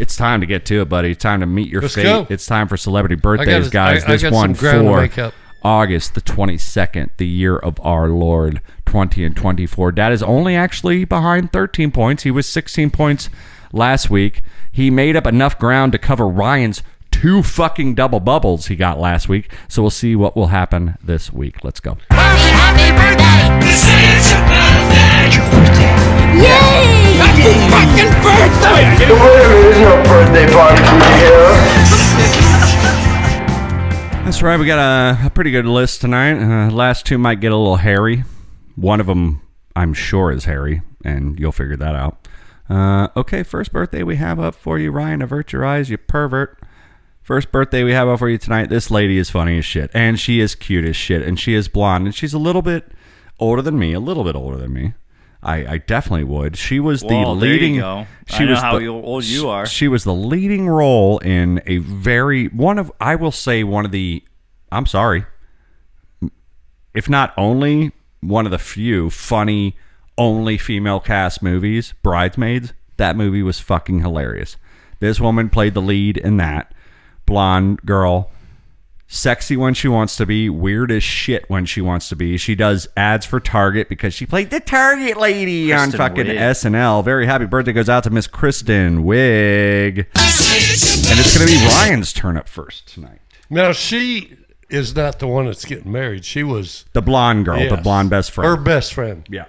It's time to get to it, buddy. It's time to meet your Let's fate. go. It's time for celebrity birthdays, guys. I This got one some ground to for make up. August the 22nd, the year of our Lord, 20 and 24. Dad is only actually behind 13 points. He was 16 points last week. He made up enough ground to cover Ryan's 2 fucking double bubbles he got last week. So we'll see what will happen this week. Let's go. Happy birthday! It's your birthday! Yay! Happy fucking birthday! There is no birthday party for you. That's right. We got a pretty good list tonight. Last 2 might get a little hairy. One of them, I'm sure, is hairy, and you'll figure that out. Okay, first birthday we have up for you, Ryan. Avert your eyes, you pervert. First birthday we have up for you tonight. This lady is funny as shit, and she is cute as shit, and she is blonde, and she's a little bit older than me. I definitely would. She was the Well, there you leading. go. She I know was how the- old you are. She was the leading role in a very I will say one of the. I'm sorry, if not only one of the few funny only female cast movies, Bridesmaids. That movie was fucking hilarious. This woman played the lead in that. Blonde girl, Sexy when she wants to be, weird as shit when she wants to be. She does ads for Target because she played the Target lady on fucking Wiig. SNL. Very happy birthday goes out to Miss Kristen Wiig. And it's going to be Ryan's turn up first tonight. Now, she is not the one that's getting married. She was The blonde girl, the yes, blonde best friend. her best friend. Yeah.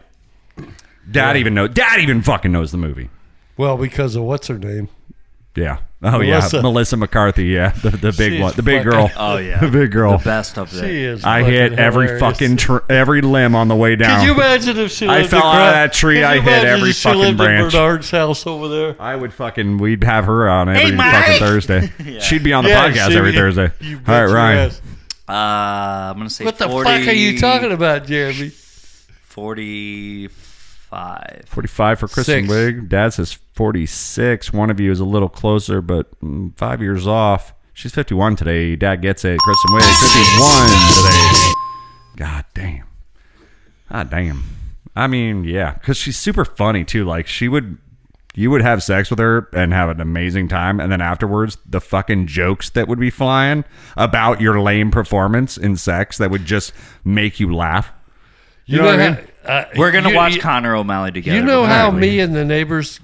Dad even fucking knows the movie. Well, because of what's her name? Yeah. Oh Melissa. yeah, Melissa McCarthy. Yeah, the big She's one, the big fucking- girl. Oh yeah, the big girl. the best of She it. is. I fucking hit every hilarious. fucking every limb on the way down. Could you imagine if she I lived fell out of across- that tree, could you I hit imagine every if she fucking lived branch. in Bernard's house over there. I would fucking. We'd have her on every Mike! fucking Thursday. She'd be on the Yeah, podcast she- every Thursday. You All bet right, your Ryan. ass. I'm gonna say What the 40, fuck are you talking about, Jeremy? 45. 45 for Kristen Six. Wiig. Dad says 46. One of you is a little closer, but 5 years off. She's 51 today. Dad gets it. Kristen Wiig, 51 today. God damn. God damn. I mean, yeah, because she's super funny too. Like you would have sex with her and have an amazing time, and then afterwards, the fucking jokes that would be flying about your lame performance in sex that would just make you laugh. You know what I mean? We're gonna watch you, Connor O'Malley together. You know how apparently. me and the neighbors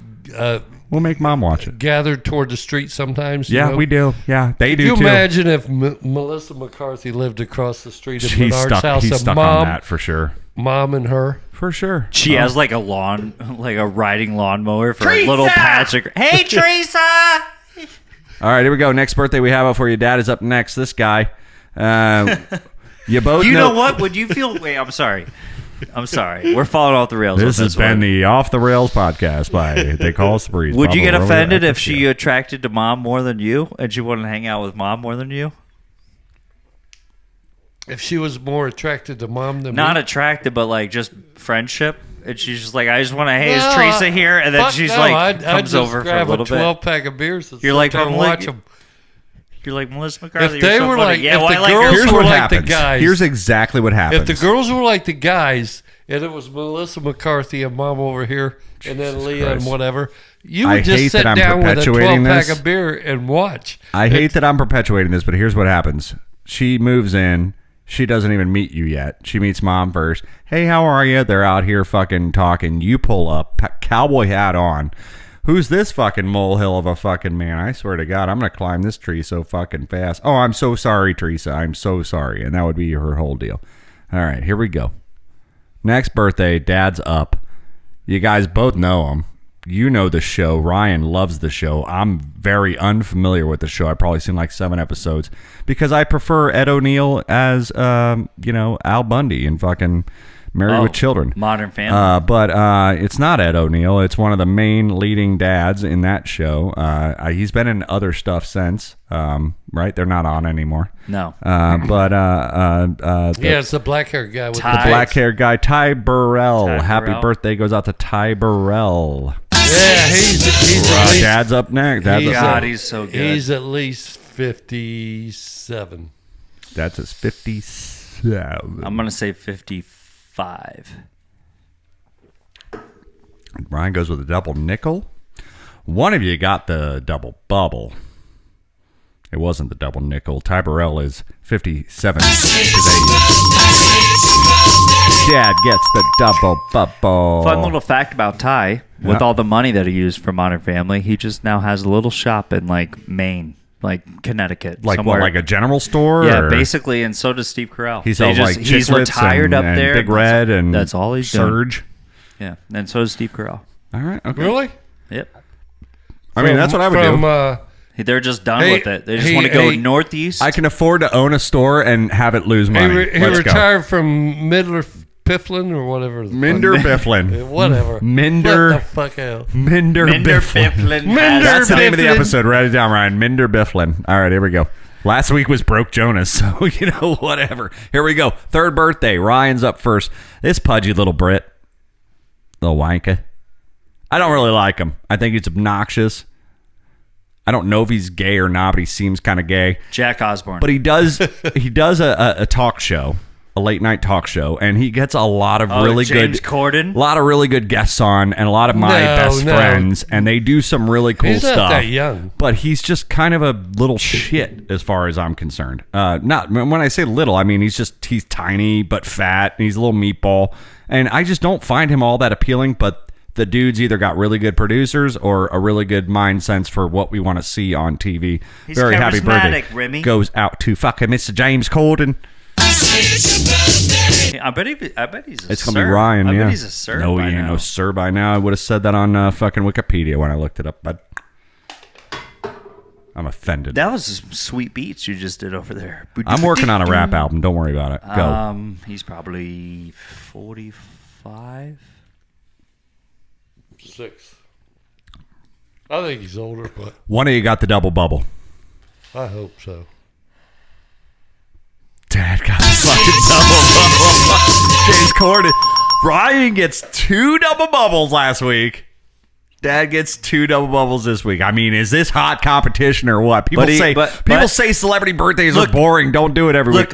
We'll make Mom watch it. gathered toward the street sometimes? you Yeah, know? we do. Yeah, they do Can you too. imagine if Melissa McCarthy lived across the street of He's Bernard's stuck. house He's and stuck on that for sure. mom and her? For sure. She has like a riding lawnmower for a little patch of. Hey, Teresa. All right, here we go. Next birthday we have for you. Dad is up next. This guy. You both You know what? Would you feel? Wait, I'm sorry. We're falling off the rails. This with has been one. the Off the Rails podcast by They Call Us the Breeze. Would you get Bravo, offended Rover, if she attracted to mom more than you, and she wanted to hang out with mom more than you? If she was more attracted to mom than Not me? attracted, but like just friendship. And she's just like, I just want to, hey, is No, Teresa here? And then fuck she's no, like, I'd comes just over for a grab little bit. 12-pack of beers and You're sit like, there and I'm watch like- them. You're like, Melissa McCarthy. If you're they so were funny. like- yeah, if well, the I like girls her. Here's were what like the happens. guys- Here's exactly what happens. If the girls were like the guys, and it was Melissa McCarthy and mom over here, and then Leah Christ. and whatever, you I would just hate sit that I'm down with a perpetuating 12-pack this. of beer and watch. I hate that I'm perpetuating this, but here's what happens. She moves in. She doesn't even meet you yet. She meets mom first. Hey, how are you? They're out here fucking talking. You pull up, cowboy hat on. Who's this fucking molehill of a fucking man? I swear to God, I'm going to climb this tree so fucking fast. Oh, I'm so sorry, Teresa. I'm so sorry. And that would be her whole deal. All right, here we go. Next birthday, Dad's up. You guys both know him. You know the show. Ryan loves the show. I'm very unfamiliar with the show. I've probably seen like 7 episodes because I prefer Ed O'Neill as, Al Bundy and fucking Married with Children. Modern Family. But it's not Ed O'Neill. It's one of the main leading dads in that show. He's been in other stuff since, right? They're not on anymore. No. It's the black-haired guy with Ty. The black-haired guy, Ty Burrell. Ty Happy Burrell. birthday goes out to Ty Burrell. yeah, he's at least, Dad's up next. Dad's he's, up God, next. he's so good. he's at least 57. That's his 57. I'm going to say 55. Ryan goes with a double nickel. One of you got the double bubble. It wasn't the double nickel. Ty Burrell is 57 today. Dad gets the double bubble. Fun little fact about Ty. With Yeah. all the money that he used for Modern Family, he just now has a little shop in like Maine, like Connecticut. Like somewhere. what, like a general store? Yeah, or- basically, and so does Steve Carell. He sells like he's Chiclets retired and, up there. Big Red and that's all he's doing. Surge. Yeah, and so does Steve Carell. All right. Okay. Really? Yep. I mean, that's what I would do. They're just done Hey, with it. They just hey, want to go hey, northeast. I can afford to own a store and have it lose money. He Let's go. retired from Midler Bifflin or whatever. the Minder fuck- Bifflin. Whatever. Minder- What the fuck hell? Minder Bifflin. Minder That's the name of the Bifflin. episode. Write it down, Ryan. Minder Bifflin. All right, here we go. Last week was Broke Jonas, so, whatever. Here we go. Third birthday. Ryan's up first. This pudgy little Brit. Little wanker. I don't really like him. I think he's obnoxious. I don't know if he's gay or not, but he seems kind of gay. Jack Osborne. But he does a talk show a late night talk show, and he gets a lot of really James good Corden? a lot of really good guests on, and a lot of my best friends, and they do some really cool He's not stuff. that young. But he's just kind of a little shit as far as I'm concerned. Not when I say little, I mean he's tiny but fat, and he's a little meatball, and I just don't find him all that appealing. But the dude's either got really good producers or a really good mind sense for what we want to see on TV. He's Very happy birthday charismatic, Remy. goes out to fucking Mr. James Corden. I bet he's a It's sir. gonna be Ryan. I Yeah. bet he's a sir. No, by he ain't now. no sir by now. I would have said that on fucking Wikipedia when I looked it up, but I'm offended. That was some sweet beats you just did over there. I'm working on a rap album. Don't worry about it. Go. He's probably 45. 6. I think he's older, but One of you got the double bubble. I hope so. Dad got the fucking double bubble. James Corden. Ryan gets 2 double bubbles last week. Dad gets 2 double bubbles this week. I mean, is this hot competition or what? People say celebrity birthdays are boring. Don't do it every week.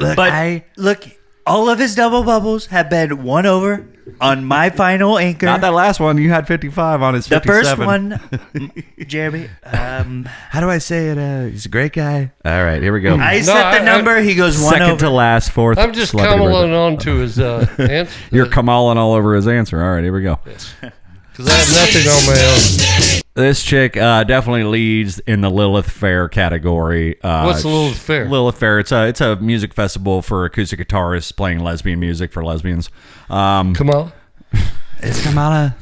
Look, all of his double bubbles have been won over on my final anchor. Not that last one. You had 55 on his 57. The first one, Jeremy. How do I say it? He's a great guy. All right, here we go. I set the number. He goes one Second over. to last, fourth. I'm just celebrity coming birthday. on to his answer. You're Kamaling all over his answer. All right, here we go. Because I have nothing on my own. This chick definitely leads in the Lilith Fair category. What's the Lilith Fair? Lilith Fair. It's a music festival for acoustic guitarists playing lesbian music for lesbians. Come on. It's Kamala.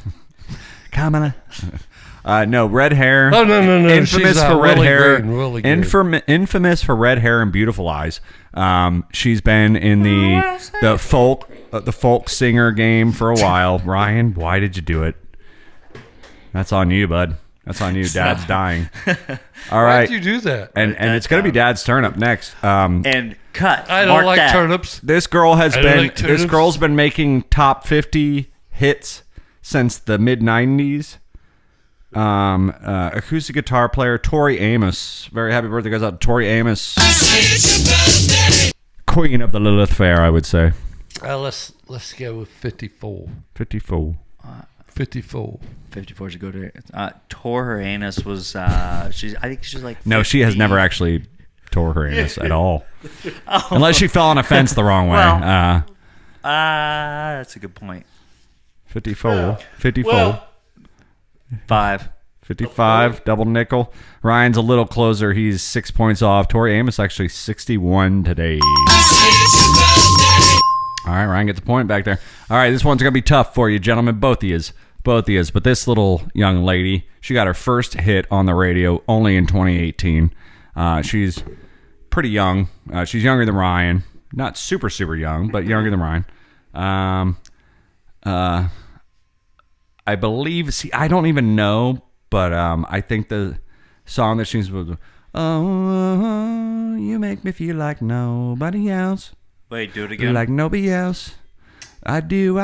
No, red hair. Oh, no. Infamous She's, for red really hair. great and really good. Infamous for red hair and beautiful eyes. She's been in the folk singer game for a while. Ryan, why did you do it? That's on you, bud. That's on you. Dad's dying. All right. Why'd you do that? And it's going to be Dad's turn up next. And cut. I don't Mark like that. turnips. This girl I don't like this turnips. girl's been making top 50 hits since the mid 90s. Acoustic guitar player Tori Amos. Very happy birthday goes out to Tori Amos. Queen of the Lilith Fair, I would say. Let's go with 54. 54. 54. 54 should go to tore her anus was I think she's like 50. No, she has never actually tore her anus at all. Unless she fell on a fence the wrong way. Well, that's a good point. 54. 54. Well, 5. 55, double nickel. Ryan's a little closer. He's 6 points off. Tori Amos actually 61 today. All right, Ryan gets a point back there. All right, this one's going to be tough for you, gentlemen. Both of yous. But this little young lady, she got her first hit on the radio only in 2018. She's pretty young. She's younger than Ryan. Not super, super young, but younger than Ryan. I believe, I don't even know, but I think the song that she's was, oh, you make me feel like nobody else. Wait, do it again. Like nobody else. I do.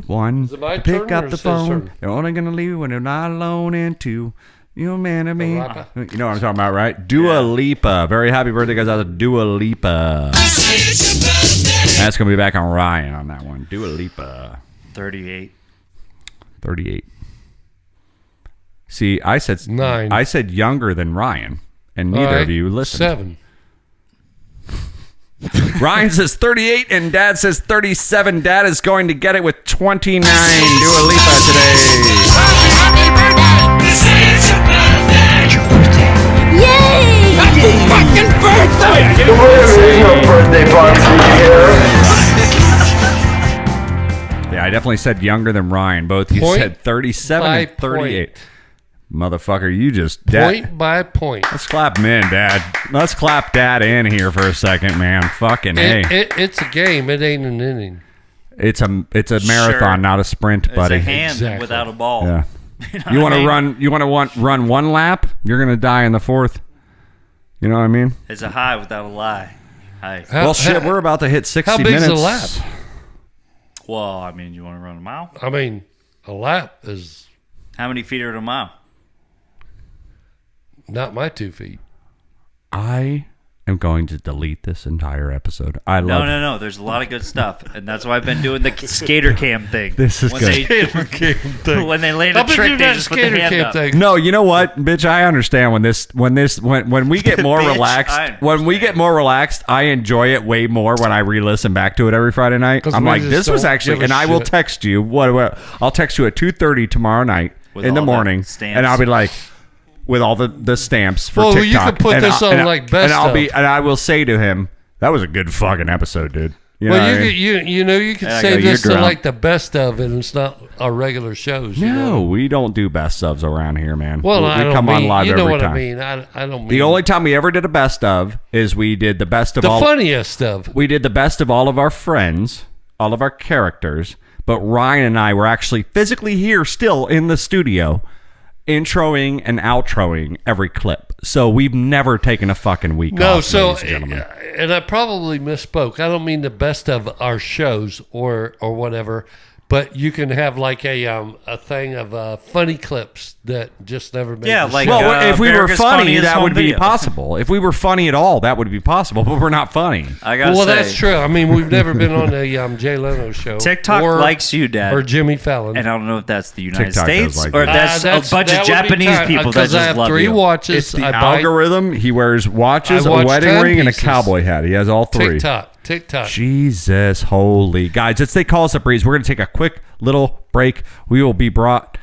One, it my pick turn up or the is his phone. turn? They're only going to leave when they're not alone. And two, you're a man of me. Lipa? You know what I'm talking about, right? Dua Lipa. Very happy birthday goes out to Dua Lipa. That's going to be back on Ryan on that one. Dua Lipa. 38. 38. See, I said 9. I said younger than Ryan, and neither of you listened. 7. Ryan says 38, and Dad says 37. Dad is going to get it with 29. Dua Lipa today. Happy birthday! This is your birthday! It's your birthday! Yay! Happy fucking birthday! The winner is no birthday party here. Yeah, I definitely said younger than Ryan. Both you Point said 37 by and 38. point. Motherfucker, you just... Point by point. Let's clap him in, Dad. Let's clap Dad in here for a second, man. Fucking hey. It's a game. It ain't an inning. It's a marathon, Sure. not a sprint, buddy. It's a hand Exactly. without a ball. Yeah. know You what want I to mean? run one lap? You're gonna die in the fourth. You know what I mean? It's a high without a lie. Hi. Well, shit, we're about to hit 60 How big's minutes. a lap? Well, I mean, you want to run a mile? I mean, a lap is How many feet are in a mile? not my 2 feet. I am going to delete this entire episode. I love No. There's a lot of good stuff, and that's why I've been doing the skater cam thing. This is when good. They, when they land a I've been trick, doing they that just put the skater hand camp up. thing. No, you know what, bitch? I understand when we get more Bitch, relaxed. I When we get more relaxed, I enjoy it way more when I re-listen back to it every Friday night. 'Cause I'm we like, just this was don't actually, give a and I will shit. text you. What? I'll text you at 2:30 tomorrow night With in the all the morning, stamps. and I'll be like, with all the stamps for Well, TikTok. you could put and this on, like, best and I'll of. and I will say to him, that was a good fucking episode, dude. You know Well, what I you mean? could, you know, you could Yeah, I say go, "You're this to drunk." like the best of it, and it's not our regular shows. You No, know? we don't do best ofs around here, man. Well, we I don't come mean, on live you know every what time. I mean. I don't mean The only time we ever did a best of is we did the best of the all. funniest stuff. We did the best of all of our friends, all of our characters, but Ryan and I were actually physically here still in the studio, introing and outroing every clip. So we've never taken a fucking week No, off, so ladies and gentlemen. and I probably misspoke. I don't mean the best of our shows or whatever, but you can have like a thing of funny clips that just never made. Yeah, the like, show. Well, if we were America's funny, Funniest that Home would be Video. possible. If we were funny at all, that would be possible. But we're not funny. I gotta well, say, that's true. I mean, we've never been on a Jay Leno show. TikTok or, likes you, Dad. or Jimmy Fallon. And I don't know if that's the United TikTok does States like or you. that's a bunch of Japanese people that because I just have love 3 you. watches. It's the I buy algorithm. He wears watches, I a watch wedding ring, and a timepieces. cowboy hat. He has all 3. TikTok. Jesus, holy. Guys, it's They Call Us a Breeze. We're going to take a quick little break. We will be brought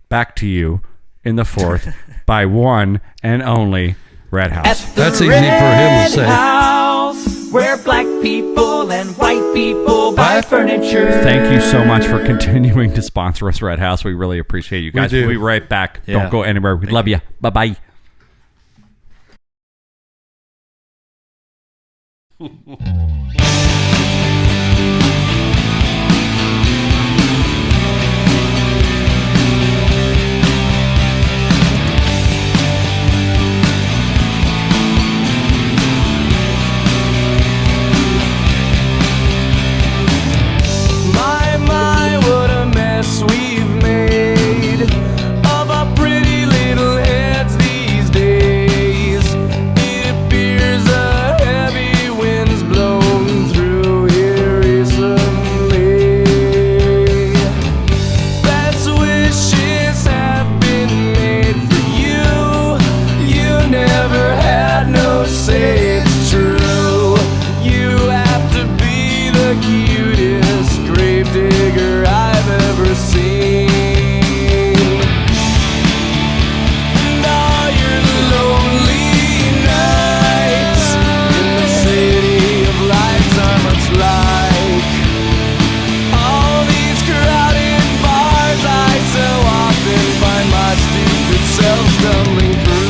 back to you in the 4th by one and only Red House. That's easy for him to say. House, where black people and white people buy furniture. Thank you so much for continuing to sponsor us, Red House. We really appreciate you guys. do. We'll be right back. Yeah. Don't go anywhere. We love you. Bye-bye. My, what a mess we've made of our pretty little heads these days. It appears a heavy wind's blown through here recently. Best wishes have been made for you. You never had no say, it's true. You have to be the cutest gravedigger I've ever seen. And all your lonely nights in the city of lights are much like all these crowded bars I so often find my stupid self stumbling through.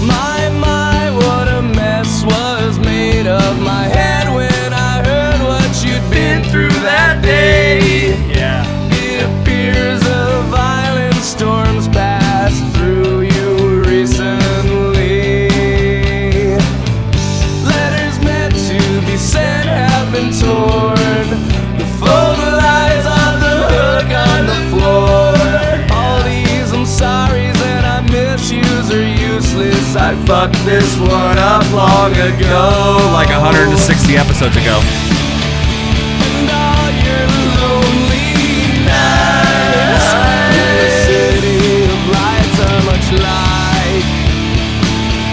My, what a mess was made of my head when I heard what you'd been through that day. Yeah. It appears a violent storm's passed through you recently. Letters meant to be sent have been torn. The phone lies on the hook on the floor. All these I'm sorry's and I misuse are useless. I fucked this one up long ago. Like 160 episodes ago. And all your lonely nights in the city of lights are much like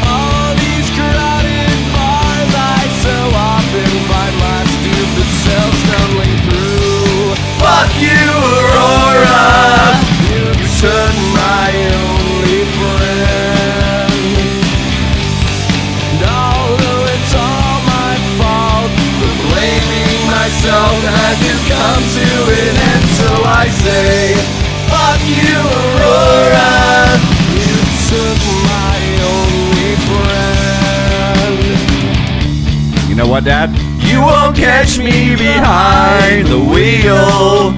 all these crowded bars I so often find my stupid self stumbling through. Fuck you, Aurora. You took my only friend. And although it's all my fault for blaming myself, had to come to an end. So I say, fuck you, Aurora. You took my only friend. You know what, Dad? You won't catch me behind the wheel.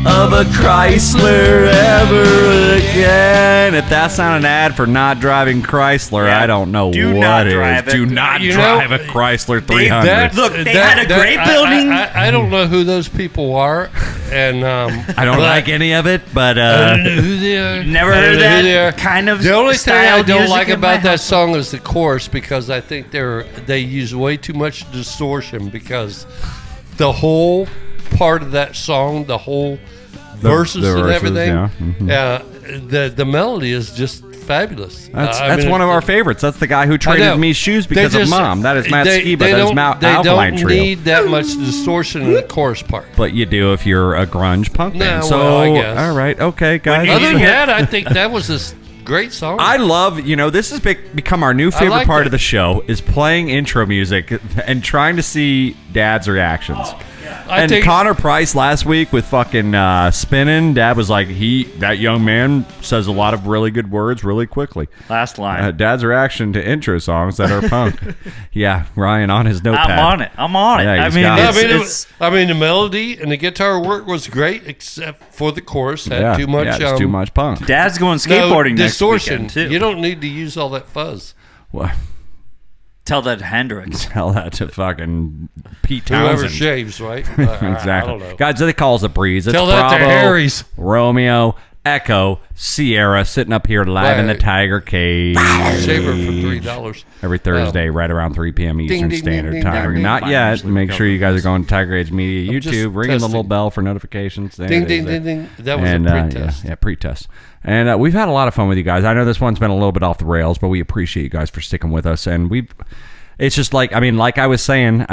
of a Chrysler ever again. If that's not an ad for not driving Chrysler, Yeah. I don't know Do what not is. drive it. Do not You drive know, a Chrysler 300. Look, they had a great building. I don't know who those people are, and I don't like any of it, but I don't know who they are. Never I don't heard know who they that are. kind of The only thing I style don't music like in my about that house. song is the chorus, because I think they use way too much distortion, because the whole part of that song, the whole verses and verses, everything, yeah. Mhm. the melody is just fabulous. That's one of our favorites. That's the guy who I traded know. me shoes They because of just- Mom. That is Matt they- Skiba. they That is don't- Mount They Alkaline don't Trio. need that much distortion in the chorus part. But you do if you're a grunge punk band. No, So, well, I guess. all right, okay, guys. you Other than hear- that, I think that was a great song. I love, this has become our new favorite like part it. of the show is playing intro music and trying to see Dad's reactions. I And think- Connor Price last week with fucking spinning, Dad was like, that young man says a lot of really good words really quickly. Last line. Dad's reaction to intro songs that are punk. Yeah, Ryan on his notepad. I'm on it. Yeah, I he's mean, got it. I mean, the melody and the guitar work was great, except for the chorus had Yeah, too much. yeah, it's too much punk. Dad's going no skateboarding next distortion. weekend too. You don't need to use all that fuzz. Well, Tell that to Hendrix. tell that to fucking Pete Whoever Townsend. shaves, right? Exactly. I don't know. Guys, they call us a breeze. It's Tell that to Bravo, Harry's. Romeo, Echo, Sierra sitting up here live in the Right. Tiger Cage Shave her for $3. every Thursday right around 3 p.m. Eastern ding, Standard ding, Time. ding, ding. Not Fine, yet. usually Make we sure you cover guys are going to Tiger Age Media I'm just YouTube, ringing the little testing. bell for notifications. There Ding, it ding, is. ding, ding. That was And, a pre-test. yeah, pre-test. And we've had a lot of fun with you guys. I know this one's been a little bit off the rails, but we appreciate you guys for sticking with us. And it's just like I was saying,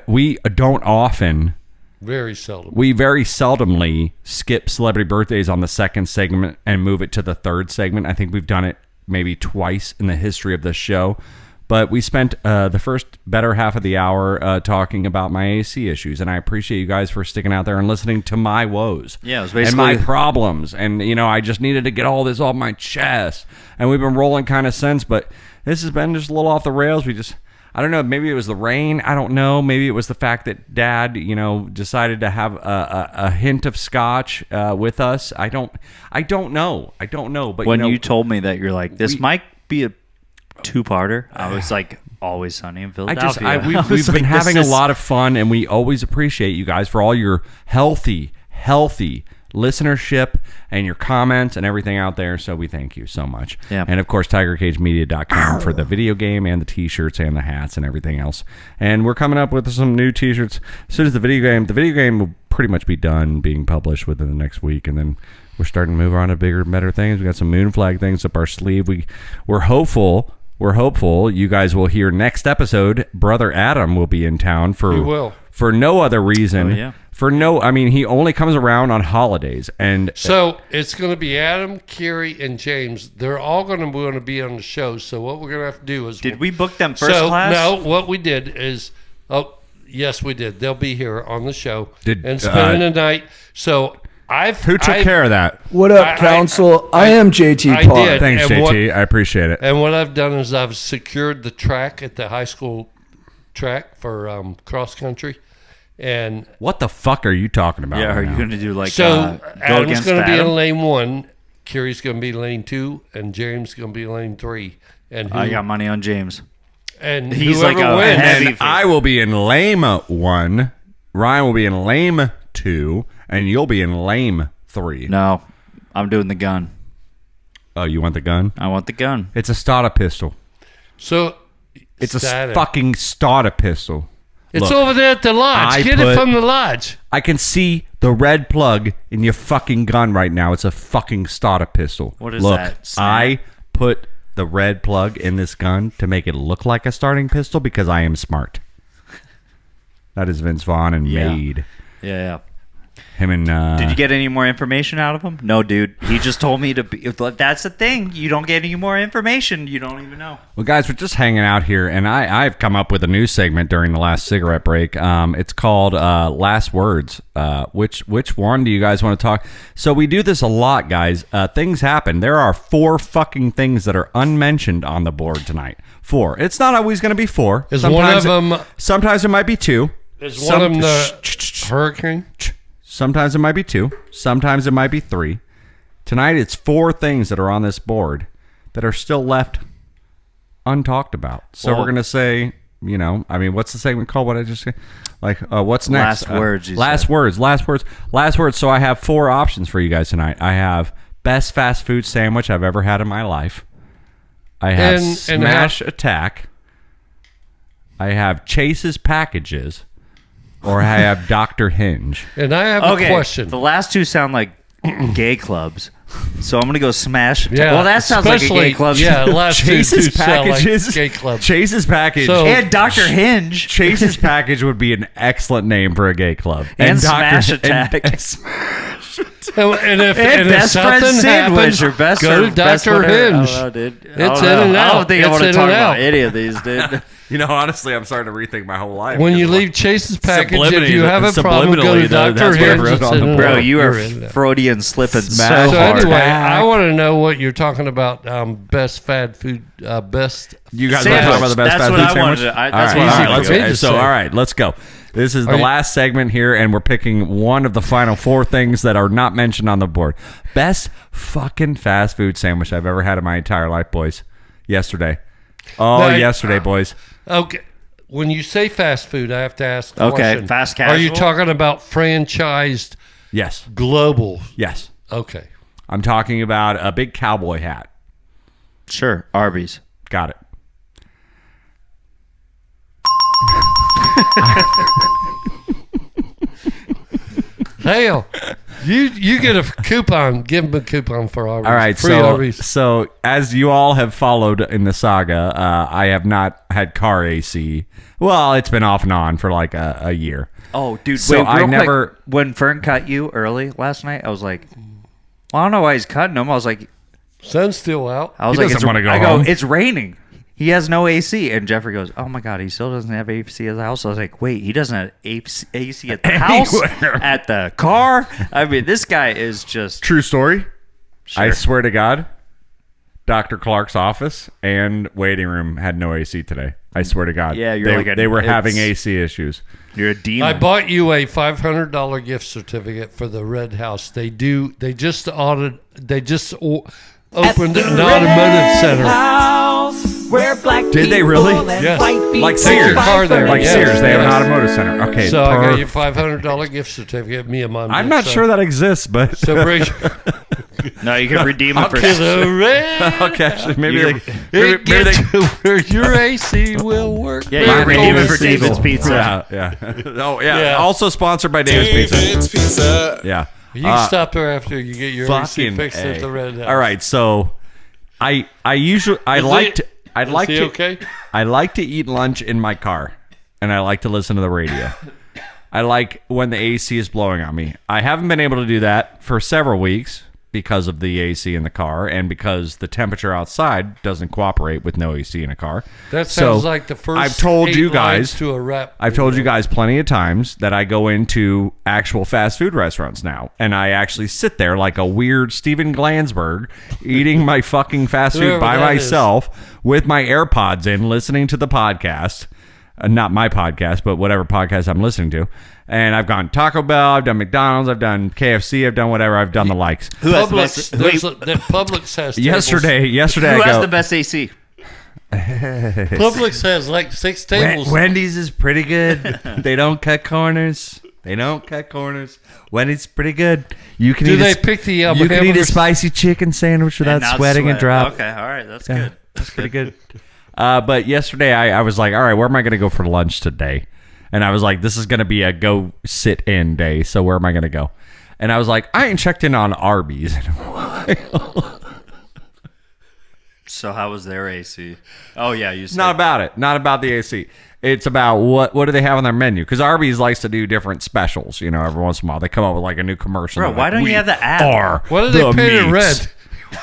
we don't often, Very seldom. we very seldomly skip celebrity birthdays on the second segment and move it to the third segment. I think we've done it maybe twice in the history of this show. But we spent the first better half of the hour talking about my AC issues, and I appreciate you guys for sticking out there and listening to my woes. Yeah, it was and my basically- problems, and I just needed to get all this off my chest, and we've been rolling kind of since. But this has been just a little off the rails. I don't know. Maybe it was the rain. I don't know. Maybe it was the fact that Dad, decided to have a hint of scotch with us. I don't know. But When you told me that, you're like, this might be a two-parter. I was like, Always Sunny in Philadelphia. We've been having a lot of fun, and we always appreciate you guys for all your healthy listenership and your comments and everything out there. So we thank you so much. Yeah. And of course, TigerCageMedia.com for the video game and the t-shirts and the hats and everything else. And we're coming up with some new t-shirts as soon as the video game will pretty much be done being published within the next week, and then we're starting to move on to bigger, better things. We got some moon flag things up our sleeve. We're hopeful you guys will hear next episode. Brother Adam will be in town for no other reason. Oh, yeah. He only comes around on holidays, and So it's going to be Adam, Kerry, and James. They're all going to want to be on the show. So what we're going to have to do is... Did we book them first class? No, what we did is... Oh, yes, we did. They'll be here on the show and uh, spending the night. So who took care of that? What up, Council? I am JT I Parr. did. Thanks, And JT. I appreciate it. And what I've done is I've secured the track at the high school track for cross country. And What the fuck are you talking about? Yeah, right are you now? going to do like so go Adam's against going to be Adam? in lane 1, Kerry's going to be lane 2, and James going to be lane 3. And I got money on James. and He's whoever like a wins, heavy- And I will be in lame 1. Ryan will be in lame 2, and you'll be in lame 3. No, I'm doing the gun. Oh, you want the gun? I want the gun. It's a starter pistol. So It's static. a fucking starter pistol. It's Look, over there at the lodge. I Get it put- from the lodge. I can see the red plug in your fucking gun right now. It's a fucking starter pistol. What is Look, that, Snap? I put the red plug in this gun to make it look like a starting pistol because I am smart. That is Vince Vaughn and Yeah. Made. Yeah. Him and Did you get any more information out of him? No, dude. He just told me to be. That's the thing. You don't get any more information. You don't even know. Well, guys, we're just hanging out here, and I've come up with a new segment during the last cigarette break. It's called Last Words. Which one do you guys want to talk? So we do this a lot, guys. Things happen. There are 4 fucking things that are unmentioned on the board tonight. 4. It's not always going to be 4. Is one of them? Sometimes it might be 2. Is one of them the hurricane? Sometimes it might be 2. Sometimes it might be 3. Tonight, it's 4 things that are on this board that are still left untalked about. So we're going to say, what's the segment called? What I just say? Like, what's next? Last words. Last words. So I have 4 options for you guys tonight. I have best fast food sandwich I've ever had in my life. I have Smash Attack. I have Chase's Packages. Or I have Dr. Hinge. And I have a question. The last 2 sound like gay clubs. So I'm going to go Smash Attack. Yeah, well, that sounds like a gay club. Yeah, the last Chase's two sound like Packages. gay club. Chase's Package. So- And Dr. Hinge. Chase's Package would be an excellent name for a gay club. And Dr. Smash Attack. And if best friend something sandwich happens, or best go or to best Dr. friend. Hinge. I don't know, dude. It's in and out. I don't think I It's want to in talk and about out. any of these, dude. Honestly, I'm starting to rethink my whole life. When you leave Chase's Package, if you have a problem, go subliminally, to though, Dr. that's what I Hinge. wrote It's on in the and Bro, out. you are You're in there. Freudian slipping so Smash So hard. anyway, I want to know what you're talking about. Best fad food, best. You guys want to Sandwich. talk about the best That's fast what food I sandwich? wanted to- I- All that's right, what I all right, wanted let's to go. say. So, all right, let's go. This is the Are you- last segment here, and we're picking one of the final 4 things that are not mentioned on the board. Best fucking fast food sandwich I've ever had in my entire life, boys. Yesterday. Yesterday, boys. Okay. When you say fast food, I have to ask a Okay, question. fast Are you casual? talking about franchised Yes. global? Yes. Okay. I'm talking about a big cowboy hat. Sure, Arby's. Got it. Hell, you get a coupon. Give them a coupon for Arby's. All right, Free Arby's. so as you all have followed in the saga, I have not had car AC. Well, it's been off and on for like a year. Oh, dude. So wait, I real quick, never- when Fern cut you early last night, I was like, well, I don't know why he's cutting him. I was like, Sun's still out. I was He like, doesn't wanna go I home. it's raining. He has no AC. And Jeffrey goes, oh my God, he still doesn't have AC at the house. I was like, wait, he doesn't have AC at the house? Anywhere. At the car? I mean, this guy is just... True story. I Sure. swear to God, Dr. Clark's office and waiting room had no AC today. I swear to God. Yeah, you're they, like a- they were it's- having AC issues. You're a demon. I bought you a $500 gift certificate for the Red House. They just opened an automotive center. House, where black Did they really? people and Yes. white people Like Sears. buy Car there, Like yeah. Sears, they have an Yeah. automotive center. Okay. So I got you a perfect. $500 gift certificate. Me and mom. I'm did, not so- sure that exists, but So bring No, you can redeem it for... to the red. okay, maybe You- they, maybe, It maybe gets they to where your AC will work. Yeah, you can Very redeem it cold. for David's Pizza. Yeah. Oh yeah. Yeah. Also sponsored by David's Pizza. Yeah. You can stop there after you get your AC Fucking fixed A. at the Red House. All right, so I Is he okay? I like to eat lunch in my car, and I like to listen to the radio. I like when the AC is blowing on me. I haven't been able to do that for several weeks because of the AC in the car and because the temperature outside doesn't cooperate with no AC in a car. That So, sounds like the first. I've told 8 you lines guys to a rap. I've told you guys plenty of times that I go into actual fast food restaurants now, and I actually sit there like a weird Steven Glansberg eating my fucking fast food Whoever by that myself with my AirPods in, listening to the podcast. Not my podcast, but whatever podcast I'm listening to. And I've gone Taco Bell, I've done McDonald's, I've done KFC, I've done whatever, I've done the likes. Who has the Publix. best... There's Wait, that Publix has. tables. Yesterday who I has go, the best AC? Publix has like 6 tables. Wendy's is pretty good. They don't cut corners. Wendy's pretty good. You can Do eat they a, pick the you can eat a hamburgers? spicy chicken sandwich without not sweating and sweat. drop. Okay, all right, that's Yeah, good. That's pretty good. But yesterday I was like, all right, where am I going to go for lunch today? And I was like, this is going to be a go sit in day. So where am I going to go? And I was like, I ain't checked in on Arby's in a while. So how was their AC? Oh yeah, you said... Not about it. Not about the AC. It's about what do they have on their menu? Because Arby's likes to do different specials. Every once in a while they come up with like a new commercial. Bro, They're why like, don't you "We have the app?" are Why do they the paint it meat. red?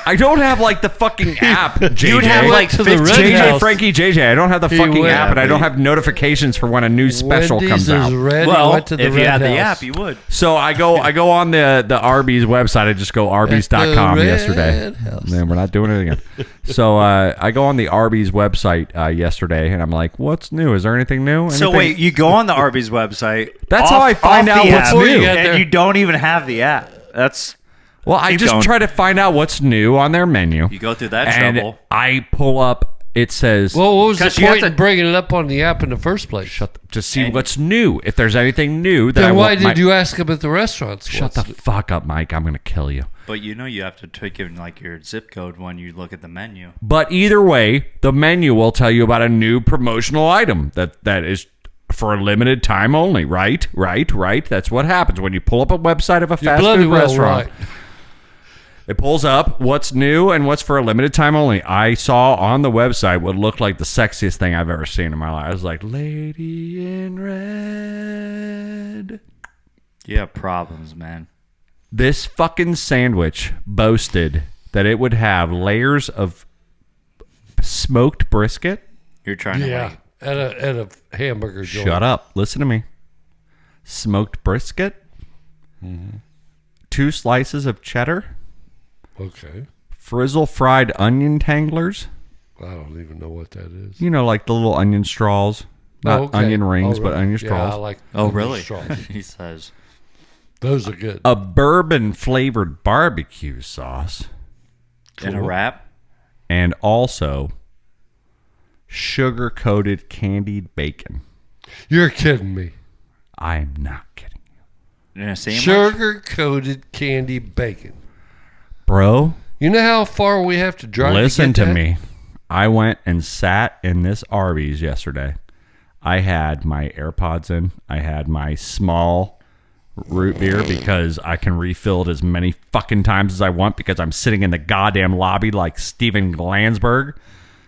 I don't have like the fucking app. JJ. You'd have like to the 15 Red JJ House. Frankie JJ. I don't have the fucking went- app, and I don't have notifications for when a new special Wendy's comes is out. red. He Well, went to the if you Red had the House. app, you would. So I go on the Arby's website. I just go arby's.com Red yesterday. House. Man, we're not doing it again. So I go on the Arby's website yesterday, and I'm like, "What's new? Is there anything new?" So Anything- wait, you go on the Arby's website. That's how I find out the what's app, new. Before you get there- and you don't even have the app. That's Well, I Keep just going. try to find out what's new on their menu. you go through that And trouble. I pull up. It says Well, what was the 'Cause you have point to- in bringing it up on the app in the first place? to see what's new. If there's anything new, that I Then why want did my- you ask him at the restaurants? Shut the fuck up, Mike. I'm gonna kill you. But you know you have to take in like your zip code when you look at the menu. But either way, the menu will tell you about a new promotional item that is for a limited time only. Right. That's what happens when you pull up a website of a You're fast bloody food well restaurant. right. It pulls up what's new and what's for a limited time only. I saw on the website what looked like the sexiest thing I've ever seen in my life. I was like, Lady in Red. You have problems, man. This fucking sandwich boasted that it would have layers of smoked brisket. You're trying to Yeah, like, at a hamburger joint. Shut up. Listen to me. Smoked brisket. 2 slices of cheddar. Okay. Frizzle fried onion tanglers. I don't even know what that is. You know, like the little onion straws. Not Okay. onion rings, but Alright. onion Yeah, straws. I like oh onion really? straws. He says. Those are good. A bourbon flavored barbecue sauce. In a wrap? And also sugar coated candied bacon. You're kidding me. I'm not kidding you. In a sandwich? Sugar-coated candy bacon. Bro, You know how far we have to drive listen to to get that? me. I went and sat in this Arby's yesterday. I had my AirPods in. I had my small root beer because I can refill it as many fucking times as I want because I'm sitting in the goddamn lobby like Steven Glansberg.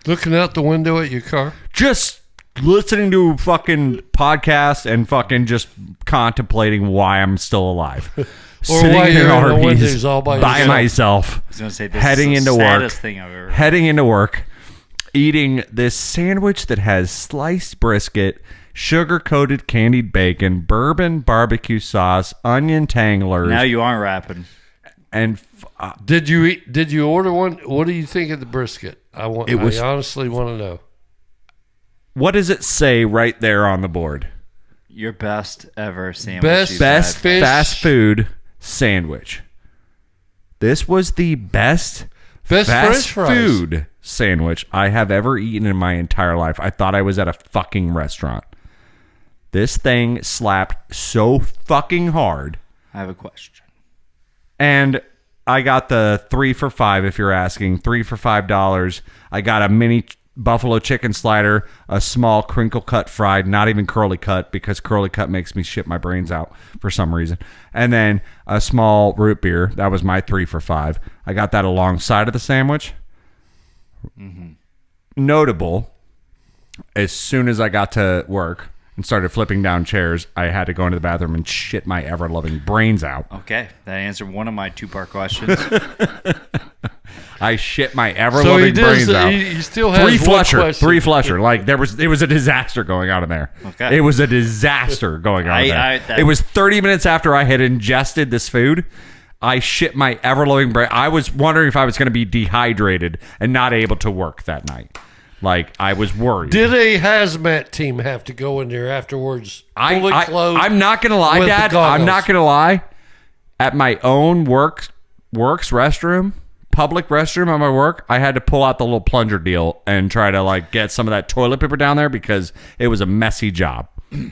Looking out the window at your car. Just listening to fucking podcasts and fucking just contemplating why I'm still alive. Sitting why in you're in the Arby's windows all by yourself. myself. I was going to say, this Heading is the into work. saddest thing I've ever heard. Heading into work, eating this sandwich that has sliced brisket, sugar-coated candied bacon, bourbon barbecue sauce, onion tanglers, Now you aren't rapping. and Did you order one? What do you think of the brisket? I was- honestly want to know. what does it say right there on the board? Your best ever sandwich. Best- you've Best had. fish. fast food sandwich. This was the best Best fast French fries. food sandwich I have ever eaten in my entire life. I thought I was at a fucking restaurant. This thing slapped so fucking hard. I have a question. And I got the 3 for $5, if you're asking. 3 for $5. I got a mini buffalo chicken slider, a small crinkle cut fried, not even curly cut, because curly cut makes me shit my brains out for some reason. And then a small root beer. That was my 3 for $5. I got that alongside of the sandwich. Notable, as soon as I got to work and started flipping down chairs, I had to go into the bathroom and shit my ever-loving brains out. Okay, that answered one of my two-part questions. I shit my So ever-loving he brains does. out. He still has Three one flusher, question. three flusher. Like it was a disaster going on in there. Okay. It was a disaster going on in there. that- It was 30 minutes after I had ingested this food. I shit my ever-loving brain. I was wondering if I was going to be dehydrated and not able to work that night. Like I was worried. Did a hazmat team have to go in there afterwards? Fully clothed. I'm not gonna lie, with the Dad. goggles? I'm not gonna lie. At my own works restroom, public restroom at my work, I had to pull out the little plunger deal and try to like get some of that toilet paper down there because it was a messy job.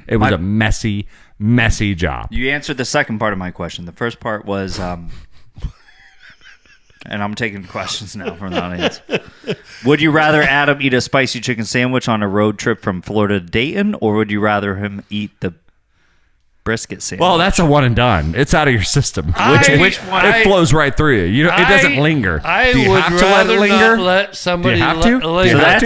It was a messy job. You answered the second part of my question. The first part was, and I'm taking questions now from the audience. Would you rather Adam eat a spicy chicken sandwich on a road trip from Florida to Dayton, or would you rather him eat the brisket sandwich? Well, that's a one and done. It's out of your system. Which one? It flows right through you. You know, it doesn't linger. I Do you would have to let rather it linger? not let somebody Do you have to? linger. Do you So have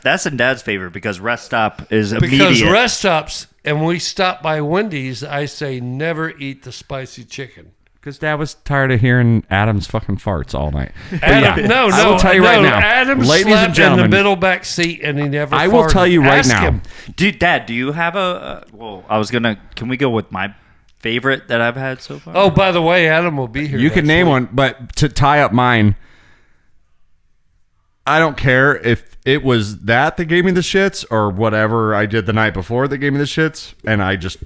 that's in Dad's favor because rest stop is Because immediate. rest stops, and we stop by Wendy's, I say never eat the spicy chicken. Because Dad was tired of hearing Adam's fucking farts all night. But Adam, no, I will tell you right now, Adam ladies slept and gentlemen, in the middle back seat, and he never. I will farted. tell you right Ask now. him. Dude, Dad, do you have well, I was gonna. Can we go with my favorite that I've had so far? Oh, by the way, Adam will be here. You can next name week. one, but to tie up mine, I don't care if it was that gave me the shits or whatever I did the night before that gave me the shits, and I just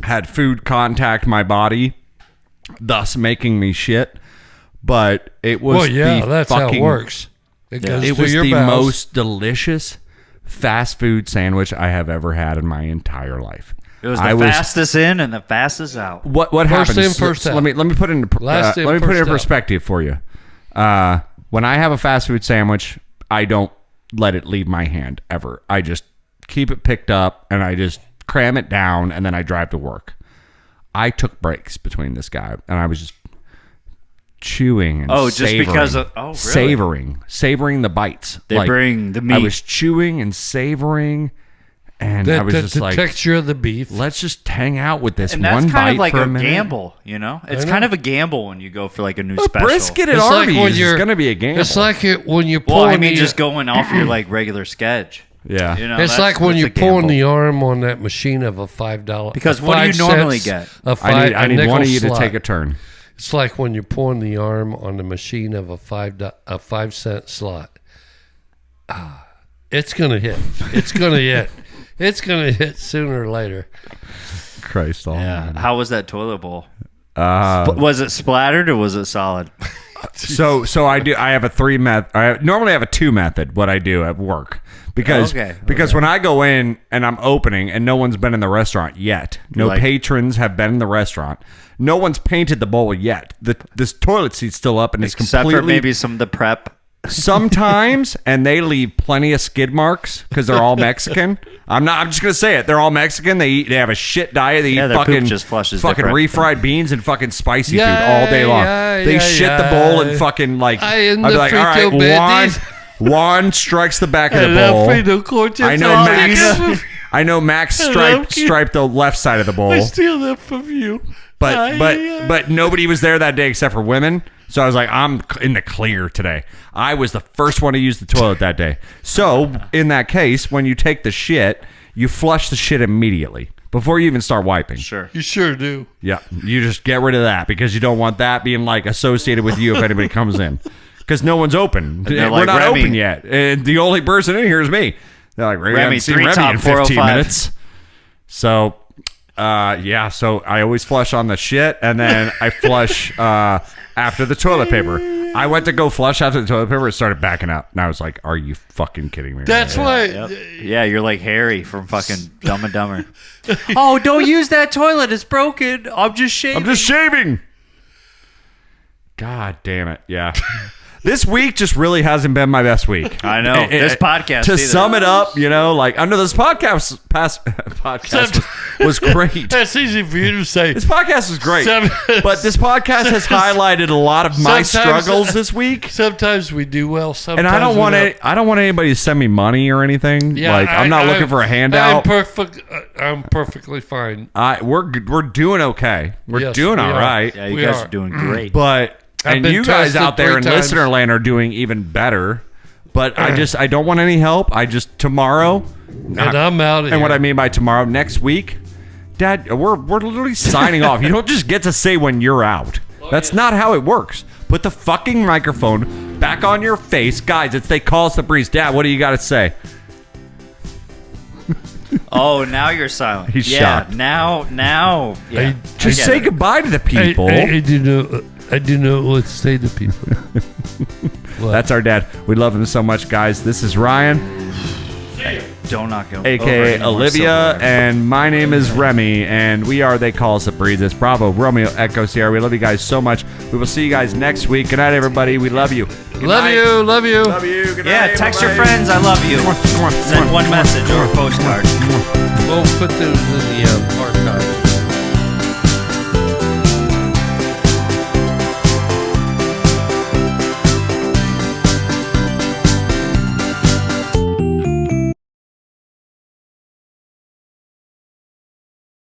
had food contact my body, thus making me shit. But it was Well, yeah, the that's fucking, how it works. It goes It through was your the bowels. most delicious fast food sandwich I have ever had in my entire life. It was the fastest in and the fastest out. What First happens? in, first So out. let me put it into Last in, let me put it first in out. perspective for you. When I have a fast food sandwich, I don't let it leave my hand ever. I just keep it picked up and I just cram it down and then I drive to work. I took breaks between this guy and I was just chewing and just savoring, because of really? savoring the bites. They bring the meat. I was chewing and savoring, and I was just the like, texture of the beef. let's just hang out with this And one that's bite kind of like for a minute. gamble, you know? It's know. kind of a gamble when you go for like a new But special. brisket at It's like Arby's when is you're going to be a gamble. It's like it when you're Well, pulling. I mean, the, just going off your like regular sketch. yeah. You know, It's that's- like when that's you're a gamble. pulling the arm on that machine of a $5. Because a what do you 5 normally cents, get? A five, I a need nickel one of you to slot. take a turn. It's like when you're pulling the arm on the machine of a 5-cent slot. It's gonna hit. It's gonna hit. It's gonna hit sooner or later. Christ almighty. How was that toilet bowl? Was it splattered or was it solid? So I have a 3 method. Normally I have a 2 method. What I do at work because when I go in and I'm opening and no one's been in the restaurant yet, no Like- patrons have been in the restaurant. No one's painted the bowl yet. This toilet seat's still up and it's Except completely for maybe some of the prep. sometimes, and they leave plenty of skid marks because they're all Mexican. I'm just gonna say it. They're all Mexican. They have a shit diet. They Yeah, eat their poop fucking just flushes fucking different. refried beans and fucking spicy Yeah, food all day long. yeah, they yeah, shit the yeah. bowl and fucking like. I am I'd be the like, all right, frito bandit. Juan strikes the back of the bowl. I know Max striped the left side of the bowl. I steal that from you. But nobody was there that day except for women. So I was like, I'm in the clear today. I was the first one to use the toilet that day. So in that case, when you take the shit, you flush the shit immediately before you even start wiping. Sure. You sure do. Yeah, you just get rid of that because you don't want that being like associated with you if anybody comes in. Because no one's open. they're We're like, not Remy. open yet. And the only person in here is me. They're like, Remy, I haven't seen 3 Remy top in 15 405. minutes. So, so I always flush on the shit, and then I flush after the toilet paper. I went to go flush after the toilet paper and started backing up. And I was like, are you fucking kidding me? That's why. Yeah, you're like Harry from fucking Dumb and Dumber. Oh, don't use that toilet. It's broken. I'm just shaving. I'm just shaving. God damn it. Yeah. This week just really hasn't been my best week. I know. This podcast, To either. sum it up, like I know this podcast was great. That's easy for you to say. This podcast was great. Some- But this podcast has highlighted a lot of my Sometimes- struggles this week. Sometimes we do well. Sometimes And I don't we want don't. I don't want anybody to send me money or anything. I'm not looking for a handout. I'm perfectly fine. We're doing okay. We're Yes, doing we all are. right. Yeah, you We guys are. are doing great. But I've and been you guys tested out there 3 in times. listener land are doing even better. But I don't want any help. Tomorrow. And I'm out of here. And what I mean by tomorrow, next week, Dad, we're literally signing off. You don't just get to say when you're out. That's not how it works. Put the fucking microphone back on your face. Guys, it's They Call Us the Breeze. Dad, what do you got to say? Oh, now you're silent. He's yeah, shocked. Now. Yeah. Just say goodbye to the people. I do know what to say to people. That's our dad. We love him so much, guys. This is Ryan, Don't knock him. a.k.a. Olivia, and my name is Remy, and we are They Call Us the Breeze. It's Bravo, Romeo, Echo, Sierra. We love you guys so much. We will see you guys next week. Good night, everybody. We love you. Good night. Love you. Love you. Good Yeah, night, text your everybody. friends. I love you. Send one message or a postcard. We'll put those in the archive.